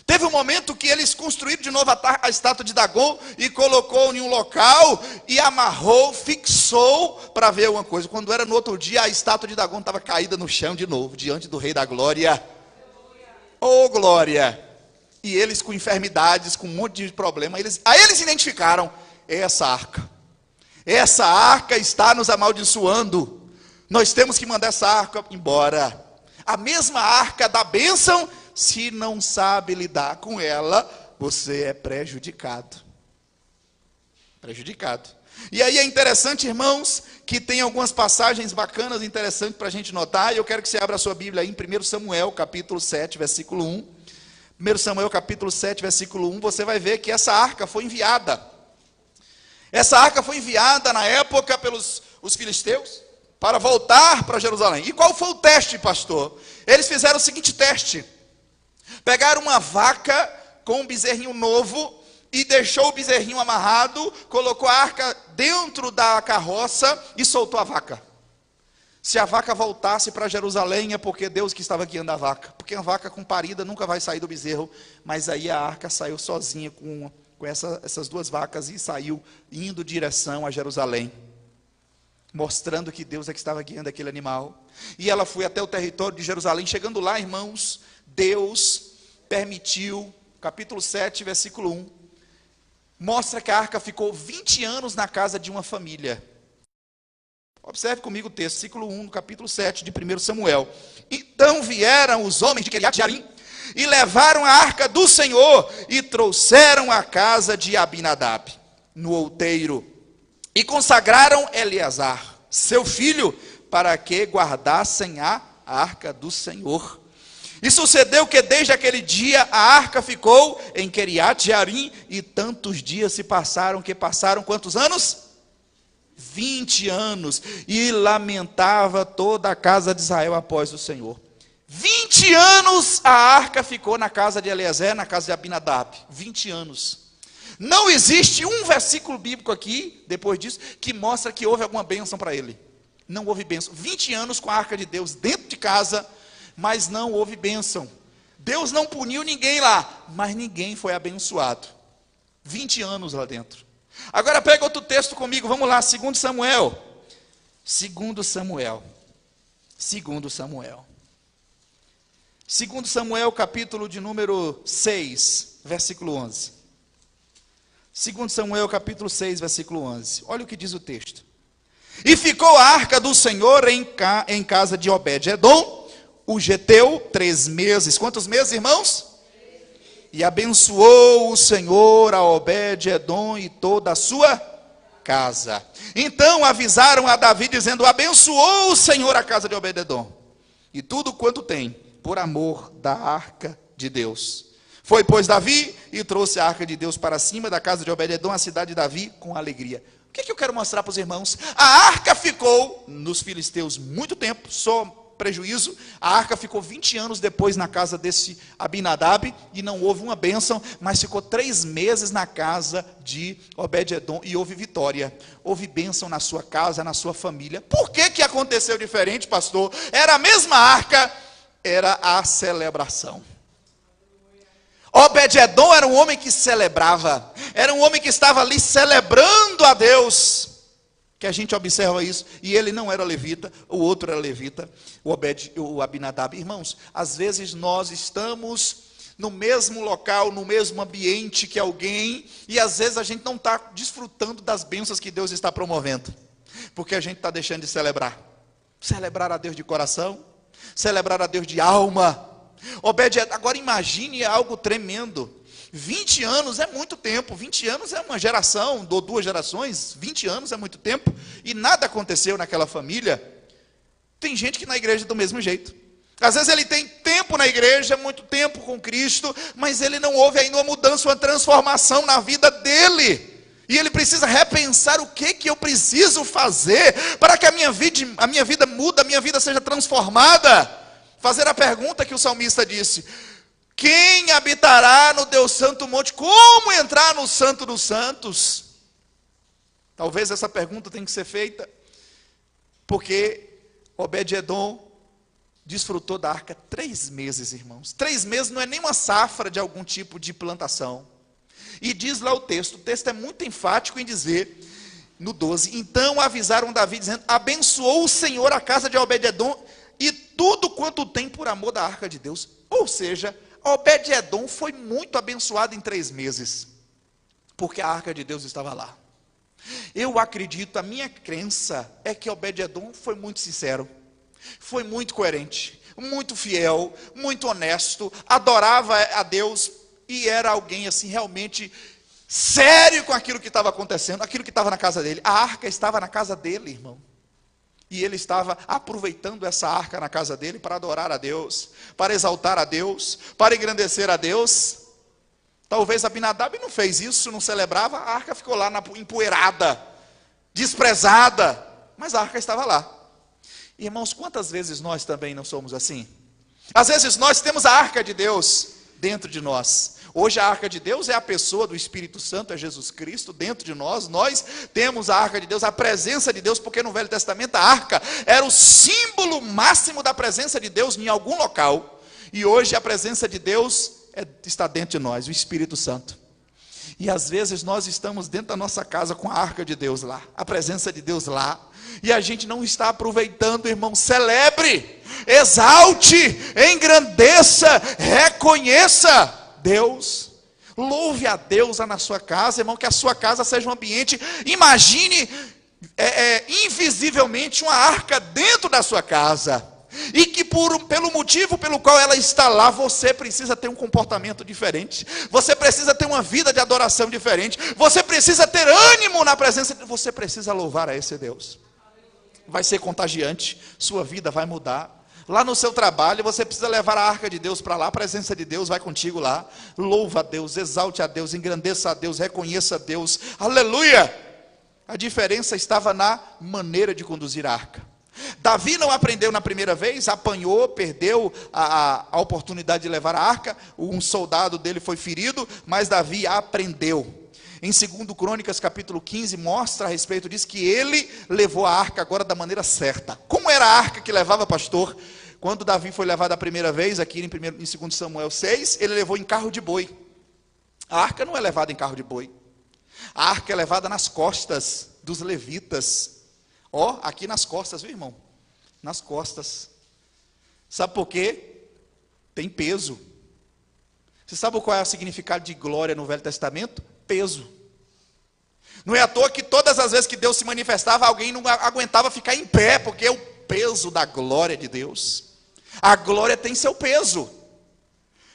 Teve um momento que eles construíram de novo a estátua de Dagon e colocou em um local e amarrou, fixou para ver uma coisa. Quando era no outro dia, a estátua de Dagon estava caída no chão de novo, diante do Rei da Glória. Oh, glória! E eles com enfermidades, com um monte de problema, aí eles identificaram essa arca. Essa arca está nos amaldiçoando. Nós temos que mandar essa arca embora. A mesma arca da bênção, se não sabe lidar com ela, você é prejudicado. Prejudicado. E aí é interessante, irmãos, que tem algumas passagens bacanas, interessantes para a gente notar. E eu quero que você abra a sua Bíblia aí em 1 Samuel, capítulo 7, versículo 1. 1 Samuel, capítulo 7, versículo 1, você vai ver que essa arca foi enviada. Essa arca foi enviada na época pelos os filisteus para voltar para Jerusalém. E qual foi o teste, pastor? Eles fizeram o seguinte teste. Pegaram uma vaca com um bezerrinho novo e deixou o bezerrinho amarrado, colocou a arca dentro da carroça e soltou a vaca. Se a vaca voltasse para Jerusalém é porque Deus que estava guiando a vaca. Porque a vaca com parida nunca vai sair do bezerro. Mas aí a arca saiu sozinha com essas duas vacas e saiu indo em direção a Jerusalém, mostrando que Deus é que estava guiando aquele animal. E ela foi até o território de Jerusalém. Chegando lá, irmãos, Deus permitiu, capítulo 7, versículo 1, mostra que a arca ficou 20 anos na casa de uma família. Observe comigo o texto, versículo 1, no capítulo 7 de 1 Samuel. Então vieram os homens de Quiriat Jearim e levaram a arca do Senhor e trouxeram a casa de Abinadab no outeiro e consagraram Eleazar, seu filho, para que guardassem a arca do Senhor. E sucedeu que desde aquele dia a arca ficou em Quiriat Jearim e tantos dias se passaram, que passaram quantos anos? 20 anos, e lamentava toda a casa de Israel após o Senhor. 20 anos a arca ficou na casa de Eleazar, na casa de Abinadab. 20 anos. Não existe um versículo bíblico aqui, depois disso, que mostra que houve alguma bênção para ele. Não houve bênção. 20 anos com a arca de Deus dentro de casa, mas não houve bênção. Deus não puniu ninguém lá, mas ninguém foi abençoado. 20 anos lá dentro. Agora pega outro texto comigo, vamos lá, 2 Samuel. 2 Samuel. 2 Samuel. 2 Samuel, capítulo de número 6, versículo 11. 2 Samuel, capítulo 6, versículo 11. Olha o que diz o texto. E ficou a arca do Senhor em casa de Obed-edom, o geteu, 3 meses. Quantos meses, irmãos? E abençoou o Senhor a Obed-edom e toda a sua casa. Então avisaram a Davi, dizendo: abençoou o Senhor a casa de Obed-edom e tudo quanto tem, por amor da arca de Deus. Foi, pois, Davi e trouxe a arca de Deus para cima da casa de Obed-edom, a cidade de Davi, com alegria. O que eu quero mostrar para os irmãos? A arca ficou nos filisteus muito tempo, só prejuízo. A arca ficou 20 anos depois na casa desse Abinadab e não houve uma bênção, mas ficou 3 meses na casa de Obed-edom e houve vitória, houve bênção na sua casa, na sua família. Por que aconteceu diferente, pastor? Era a mesma arca, era a celebração. Obed-edom era um homem que celebrava, era um homem que estava ali celebrando a Deus, que a gente observa isso, e ele não era levita, o outro era levita, o Abinadab. Irmãos, às vezes nós estamos no mesmo local, no mesmo ambiente que alguém, e às vezes a gente não está desfrutando das bênçãos que Deus está promovendo, porque a gente está deixando de celebrar a Deus de coração, celebrar a Deus de alma. Agora imagine algo tremendo, 20 anos é muito tempo, 20 anos é uma geração, ou 2 gerações, 20 anos é muito tempo, e nada aconteceu naquela família. Tem gente que na igreja é do mesmo jeito, às vezes ele tem tempo na igreja, muito tempo com Cristo, mas ele não houve ainda uma mudança, uma transformação na vida dele, e ele precisa repensar o que eu preciso fazer, para que a minha vida mude, a minha vida seja transformada, fazer a pergunta que o salmista disse: quem habitará no Deus santo monte? Como entrar no santo dos santos? Talvez essa pergunta tenha que ser feita, porque Obed-edom desfrutou da arca 3 meses, irmãos. 3 meses não é nem uma safra de algum tipo de plantação. E diz lá o texto é muito enfático em dizer, no 12, então avisaram Davi, dizendo: abençoou o Senhor a casa de Obed-edom e tudo quanto tem por amor da arca de Deus. Ou seja, Obed-edom foi muito abençoado em 3 meses, porque a arca de Deus estava lá. Eu acredito, a minha crença é que Obed-edom foi muito sincero, foi muito coerente, muito fiel, muito honesto, adorava a Deus, e era alguém assim realmente sério com aquilo que estava acontecendo, aquilo que estava na casa dele. A arca estava na casa dele, irmão, e ele estava aproveitando essa arca na casa dele para adorar a Deus, para exaltar a Deus, para engrandecer a Deus. Talvez Abinadab não fez isso, não celebrava, a arca ficou lá empoeirada, desprezada, mas a arca estava lá. Irmãos, quantas vezes nós também não somos assim? Às vezes nós temos a arca de Deus dentro de nós. Hoje a arca de Deus é a pessoa do Espírito Santo, é Jesus Cristo dentro de nós. Nós temos a arca de Deus, a presença de Deus, porque no Velho Testamento a arca era o símbolo máximo da presença de Deus em algum local. E hoje a presença de Deus está dentro de nós, o Espírito Santo. E às vezes nós estamos dentro da nossa casa com a arca de Deus lá, a presença de Deus lá, e a gente não está aproveitando, irmão. Celebre, exalte, engrandeça, reconheça Deus, louve a Deus lá na sua casa, irmão, que a sua casa seja um ambiente, imagine invisivelmente uma arca dentro da sua casa, e que pelo motivo pelo qual ela está lá, você precisa ter um comportamento diferente, você precisa ter uma vida de adoração diferente, você precisa ter ânimo na presença, você precisa louvar a esse Deus. Vai ser contagiante, sua vida vai mudar. Lá no seu trabalho, você precisa levar a arca de Deus para lá, a presença de Deus vai contigo lá. Louva a Deus, exalte a Deus, engrandeça a Deus, reconheça a Deus, aleluia. A diferença estava na maneira de conduzir a arca. Davi não aprendeu na primeira vez, apanhou, perdeu a oportunidade de levar a arca, um soldado dele foi ferido, mas Davi aprendeu. Em 2 Crônicas capítulo 15 mostra a respeito disso, que ele levou a arca agora da maneira certa. Como era a arca que levava, pastor? Quando Davi foi levado a primeira vez, aqui em 2 Samuel 6, ele levou em carro de boi. A arca não é levada em carro de boi, a arca é levada nas costas dos levitas. Aqui nas costas, viu, irmão? Nas costas. Sabe por quê? Tem peso. Você sabe qual é o significado de glória no Velho Testamento? Peso. Não é à toa que todas as vezes que Deus se manifestava, alguém não aguentava ficar em pé, porque é o peso da glória de Deus. A glória tem seu peso.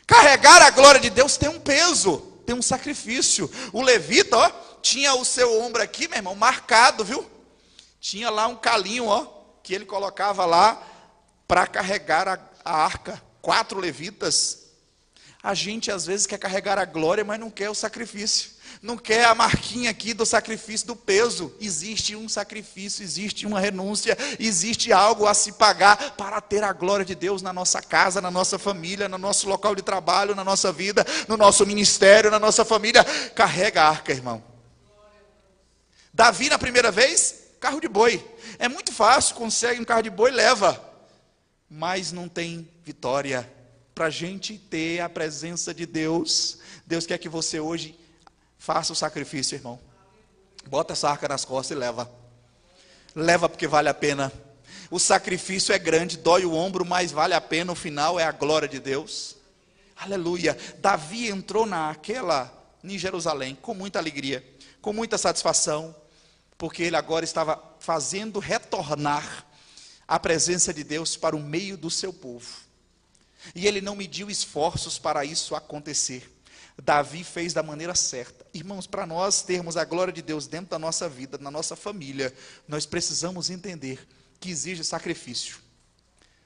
Carregar a glória de Deus tem um peso, tem um sacrifício. O levita, tinha o seu ombro aqui, meu irmão, marcado, viu? Tinha lá um calinho, que ele colocava lá para carregar a arca. 4 levitas. A gente às vezes quer carregar a glória, mas não quer o sacrifício. Não quer a marquinha aqui do sacrifício, do peso. Existe um sacrifício, existe uma renúncia, existe algo a se pagar para ter a glória de Deus na nossa casa, na nossa família, no nosso local de trabalho, na nossa vida, no nosso ministério, na nossa família. Carrega a arca, irmão. Davi na primeira vez, carro de boi. É muito fácil, consegue um carro de boi, leva. Mas não tem vitória. para a gente ter a presença de Deus. Deus quer que você hoje faça o sacrifício, irmão. Bota essa arca nas costas e leva. Leva porque vale a pena. O sacrifício é grande, dói o ombro, mas vale a pena. O final é a glória de Deus. Aleluia. Davi entrou em Jerusalém com muita alegria, com muita satisfação, porque ele agora estava fazendo retornar a presença de Deus para o meio do seu povo. E ele não mediu esforços para isso acontecer. Davi fez da maneira certa. Irmãos, para nós termos a glória de Deus dentro da nossa vida, na nossa família, nós precisamos entender que exige sacrifício.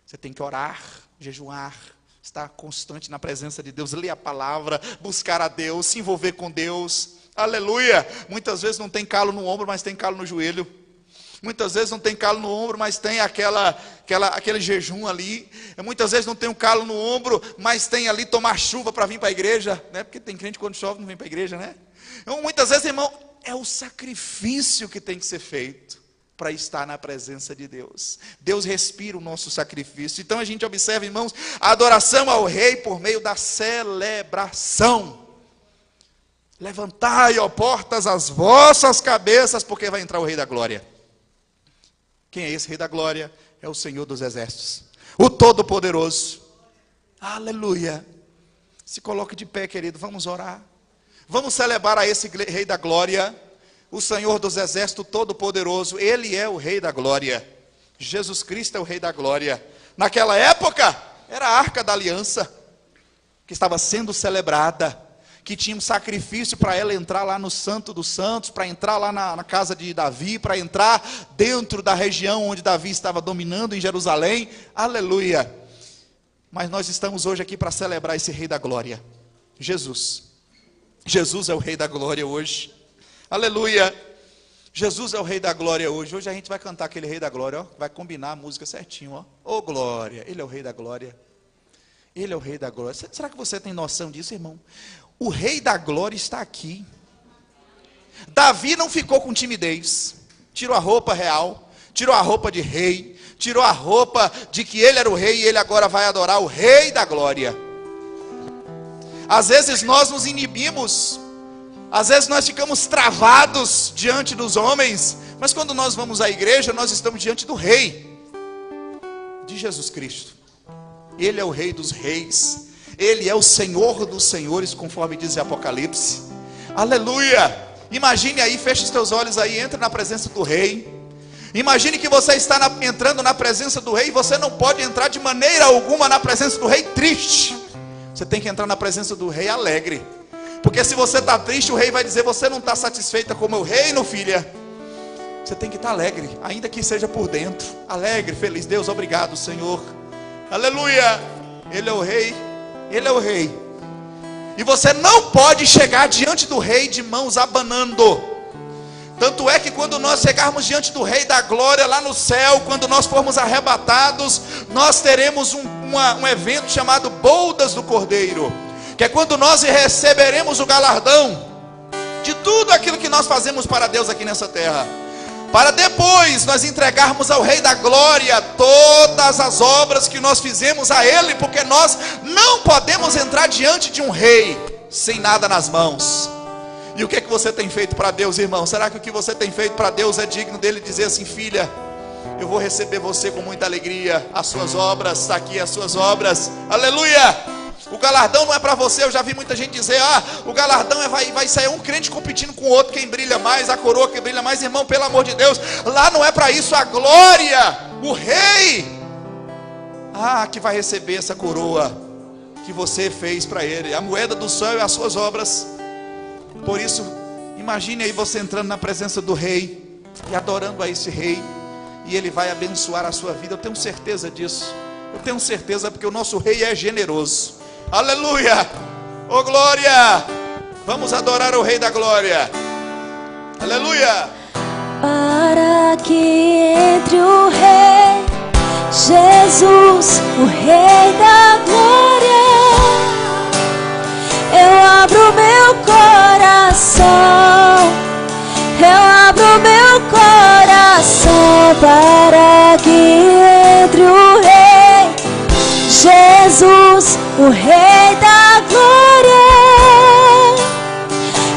Você tem que orar, jejuar, estar constante na presença de Deus, ler a palavra, buscar a Deus, se envolver com Deus. Aleluia! Muitas vezes não tem calo no ombro, mas tem calo no joelho. Muitas vezes não tem calo no ombro, mas tem aquele jejum ali. Muitas vezes não tem um calo no ombro, mas tem ali tomar chuva para vir para a igreja, né? Porque tem crente que quando chove não vem para a igreja, né? Então, muitas vezes, irmão, é o sacrifício que tem que ser feito para estar na presença de Deus. Deus respira o nosso sacrifício. Então a gente observa, irmãos, a adoração ao rei por meio da celebração. Levantai, ó portas, as vossas cabeças, porque vai entrar o rei da glória. Quem é esse rei da glória? É o Senhor dos exércitos, o Todo-Poderoso. Aleluia. Se coloque de pé, querido, vamos orar. Vamos celebrar a esse rei da glória, o Senhor dos exércitos, Todo-Poderoso. Ele é o rei da glória. Jesus Cristo é o rei da glória. Naquela época, era a arca da aliança, que estava sendo celebrada, que tinha um sacrifício para ela entrar lá no Santo dos Santos, para entrar lá na casa de Davi, para entrar dentro da região onde Davi estava dominando em Jerusalém. Aleluia. Mas nós estamos hoje aqui para celebrar esse rei da glória, Jesus. Jesus é o rei da glória hoje. Aleluia. Jesus é o rei da glória hoje. Hoje a gente vai cantar aquele rei da glória, ó, vai combinar a música certinho, ó. Ô glória, ele é o rei da glória. Ele é o rei da glória. Será que você tem noção disso, irmão? O rei da glória está aqui. Davi não ficou com timidez. Tirou a roupa real, tirou a roupa de rei, tirou a roupa de que ele era o rei e ele agora vai adorar o rei da glória. Às vezes nós nos inibimos, às vezes nós ficamos travados diante dos homens, mas quando nós vamos à igreja, nós estamos diante do rei, de Jesus Cristo. Ele é o rei dos reis. Ele é o Senhor dos senhores, conforme diz em Apocalipse. Aleluia. Imagine aí, feche os teus olhos aí, entra na presença do rei. Imagine que você está entrando na presença do rei, e você não pode entrar de maneira alguma na presença do rei triste. Você tem que entrar na presença do rei alegre. Porque se você está triste, o rei vai dizer: você não está satisfeita com o meu reino, filha. Você tem que estar alegre, ainda que seja por dentro. Alegre, feliz. Deus, obrigado, Senhor. Aleluia. Ele é o rei. Ele é o rei. E você não pode chegar diante do rei de mãos abanando. Tanto é que quando nós chegarmos diante do rei da glória lá no céu, quando nós formos arrebatados, nós teremos um evento chamado Bodas do Cordeiro, que é quando nós receberemos o galardão de tudo aquilo que nós fazemos para Deus aqui nessa terra, para depois nós entregarmos ao rei da glória todas as obras que nós fizemos a ele, porque nós não podemos entrar diante de um rei sem nada nas mãos. E o que é que você tem feito para Deus, irmão? Será que o que você tem feito para Deus é digno dele dizer assim: filha, eu vou receber você com muita alegria, as suas obras, está aqui as suas obras, aleluia. O galardão não é para você. Eu já vi muita gente dizer: o galardão vai sair um crente competindo com o outro, quem brilha mais, a coroa que brilha mais. Irmão, pelo amor de Deus, lá não é para isso. A glória, o rei, que vai receber essa coroa que você fez para ele, a moeda do céu e as suas obras. Por isso, imagine aí você entrando na presença do rei e adorando a esse rei, e ele vai abençoar a sua vida. Eu tenho certeza disso. Eu tenho certeza, porque o nosso rei é generoso. Aleluia. Oh glória. Vamos adorar o rei da glória. Aleluia. Para que entre o rei Jesus, o rei da glória, eu abro meu coração, eu abro meu coração, para que entre o rei Jesus, o Rei da glória.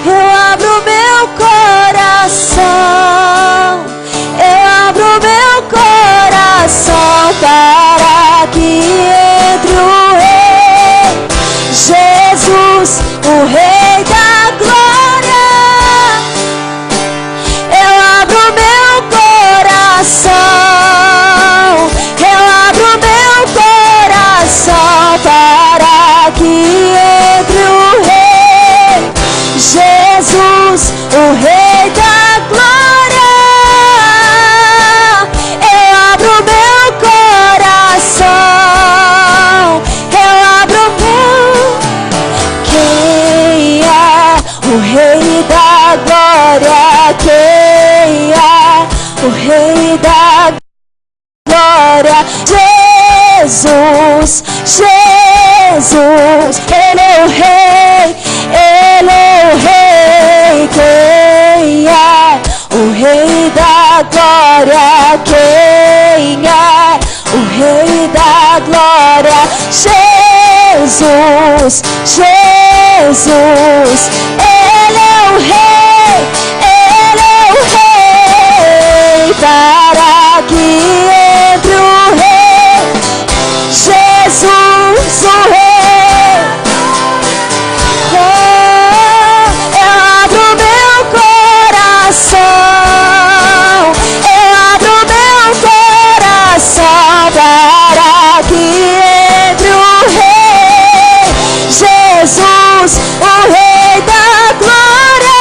Eu abro meu coração, eu abro meu coração para que entre o Rei Jesus, o Rei da glória. Eu abro meu coração, eu abro meu coração para que entre o Rei Jesus, o Rei da glória. Eu abro meu coração, eu abro meu. Quem é o Rei da glória? Quem é o Rei da glória? Jesus, Jesus, Ele é o Rei, Ele é o Rei. Quem é o Rei da glória? Quem é o Rei da glória? Jesus, Jesus, Ele é o Rei, Ele é o Rei. Para que entre o Rei Jesus, o Rei. Eu abro meu coração, eu abro meu coração para que entre o Rei Jesus, o Rei da glória.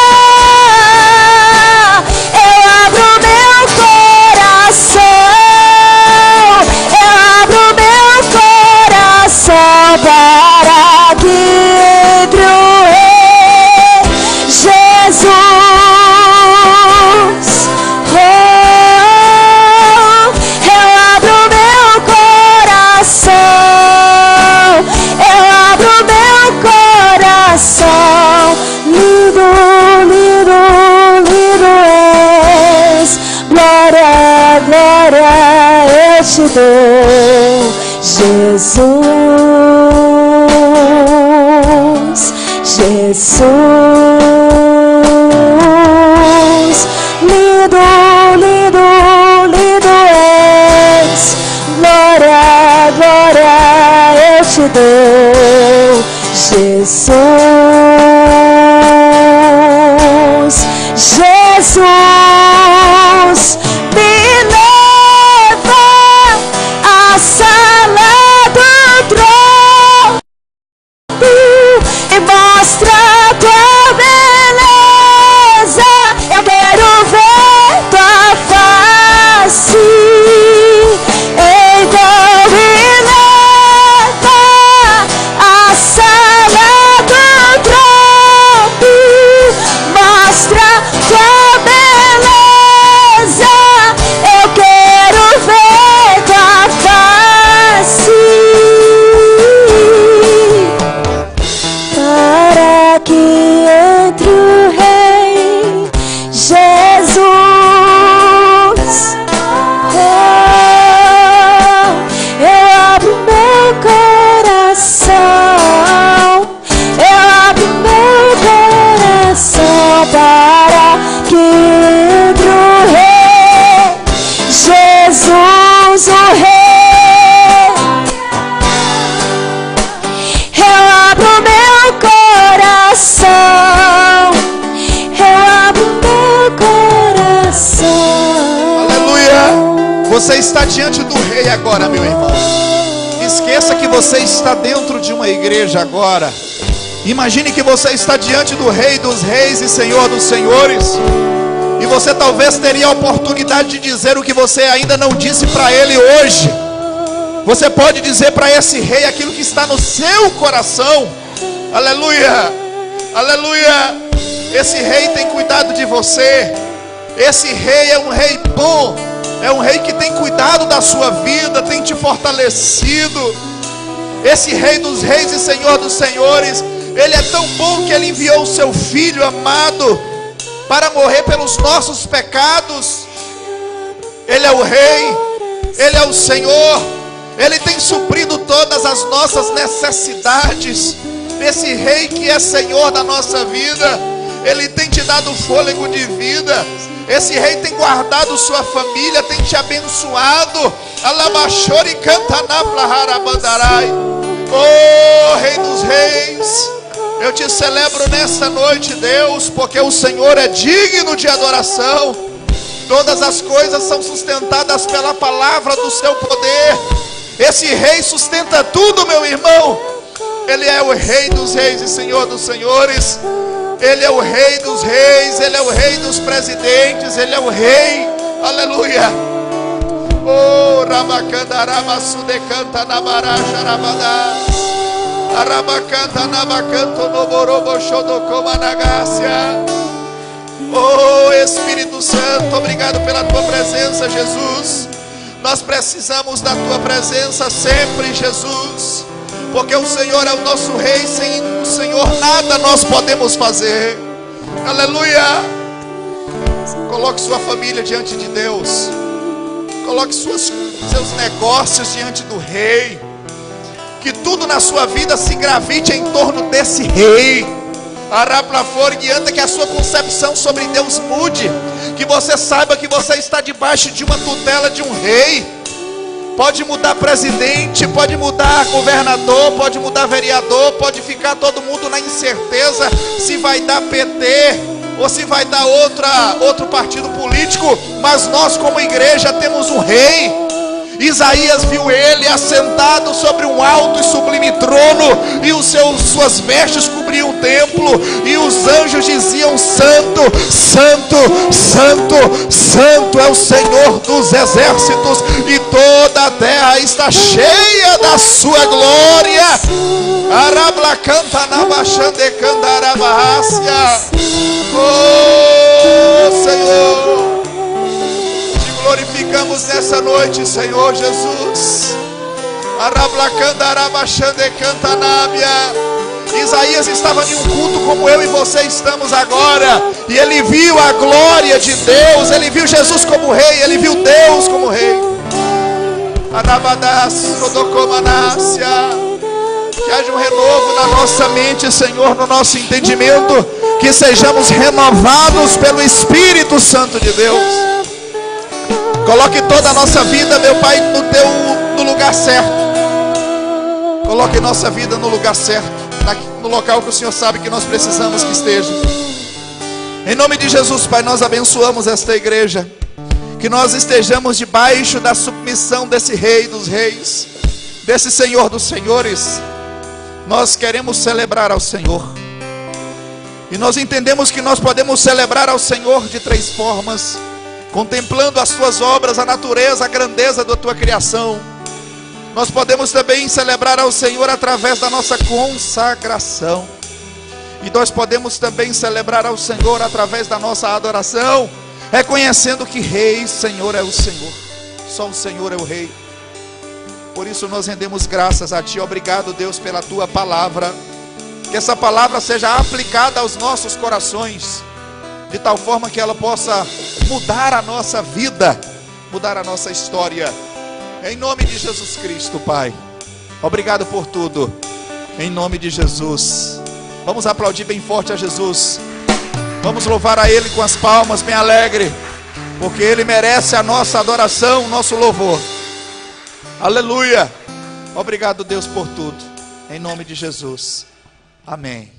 Eu abro meu coração, eu abro meu coração para que entre o Rei Jesus. Eu abro meu coração, eu abro meu coração. Lindo, lindo, lindo és. Glória, glória eu te dou, Jesus, Jesus. Lindo, lindo, lindo és. Glória, glória eu te dou, Jesus, Jesus. Me leva à sala do trono e mostra tua beleza. Eu quero ver tua face. Então me leva à sala do trono, mostra tua beleza. Eu quero ver tua face. Para que entre o Rei Jesus. Eu abro meu coração, eu abro meu coração para que entre o Rei Jesus, o Rei. Eu abro meu coração, eu abro meu coração. Aleluia! Você está diante do Rei agora, meu irmão. Esqueça que você está dentro de uma igreja agora. Imagine que você está diante do Rei dos Reis e Senhor dos Senhores. E você talvez teria a oportunidade de dizer o que você ainda não disse para Ele hoje. Você pode dizer para esse Rei aquilo que está no seu coração. Aleluia! Aleluia! Esse Rei tem cuidado de você. Esse Rei é um Rei bom. É um Rei que tem cuidado da sua vida, tem te fortalecido. Esse Rei dos Reis e Senhor dos Senhores, Ele é tão bom que Ele enviou o seu Filho amado para morrer pelos nossos pecados. Ele é o Rei, Ele é o Senhor, Ele tem suprido todas as nossas necessidades. Esse Rei que é Senhor da nossa vida, Ele tem te dado fôlego de vida. Esse Rei tem guardado sua família, tem te abençoado. Alabachori cantanaplaharabandarai. Oh, Rei dos Reis, eu te celebro nesta noite, Deus, porque o Senhor é digno de adoração. Todas as coisas são sustentadas pela palavra do seu poder. Esse Rei sustenta tudo, meu irmão. Ele é o Rei dos Reis e Senhor dos Senhores. Ele é o Rei dos Reis. Ele é o Rei dos presidentes. Ele é o Rei, aleluia. Oh, Rabacandaraba Sudecanta Nabaraja Rabadá, Arabacanta Nabacanto Noborobo Xodocomanagacia. Oh, Espírito Santo, obrigado pela tua presença, Jesus. Nós precisamos da tua presença sempre, Jesus, porque o Senhor é o nosso Rei. Sem o Senhor nada nós podemos fazer. Aleluia. Coloque sua família diante de Deus. Coloque seus negócios diante do Rei. Que tudo na sua vida se gravite em torno desse Rei. Que a sua concepção sobre Deus mude. Que você saiba que você está debaixo de uma tutela de um Rei. Pode mudar presidente, pode mudar governador, pode mudar vereador, pode ficar todo mundo na incerteza se vai dar PT ou se vai dar outro partido político. Mas nós como igreja temos um Rei. Isaías viu ele assentado sobre um alto e sublime trono, e suas vestes cobriam o templo, e os anjos diziam: Santo, Santo, Santo, Santo é o Senhor dos exércitos, e toda a terra está cheia da sua glória. Oh, Senhor, glorificamos nessa noite, Senhor Jesus. Isaías estava em um culto como eu e você estamos agora, e ele viu a glória de Deus. Ele viu Jesus como Rei, ele viu Deus como Rei. Que haja um renovo na nossa mente, Senhor, no nosso entendimento, que sejamos renovados pelo Espírito Santo de Deus. Coloque toda a nossa vida, meu Pai, no lugar certo. Coloque nossa vida no lugar certo, no local que o Senhor sabe que nós precisamos que esteja. Em nome de Jesus, Pai, nós abençoamos esta igreja. Que nós estejamos debaixo da submissão desse Rei dos Reis, desse Senhor dos Senhores. Nós queremos celebrar ao Senhor. E nós entendemos que nós podemos celebrar ao Senhor de 3 formas: contemplando as tuas obras, a natureza, a grandeza da tua criação. Nós podemos também celebrar ao Senhor através da nossa consagração. E nós podemos também celebrar ao Senhor através da nossa adoração, reconhecendo que Rei, Senhor é o Senhor. Só o Senhor é o Rei. Por isso nós rendemos graças a Ti. Obrigado, Deus, pela Tua palavra. Que essa palavra seja aplicada aos nossos corações, de tal forma que ela possa mudar a nossa vida, mudar a nossa história. Em nome de Jesus Cristo, Pai. Obrigado por tudo. Em nome de Jesus. Vamos aplaudir bem forte a Jesus. Vamos louvar a Ele com as palmas bem alegre, porque Ele merece a nossa adoração, o nosso louvor. Aleluia. Obrigado, Deus, por tudo. Em nome de Jesus. Amém.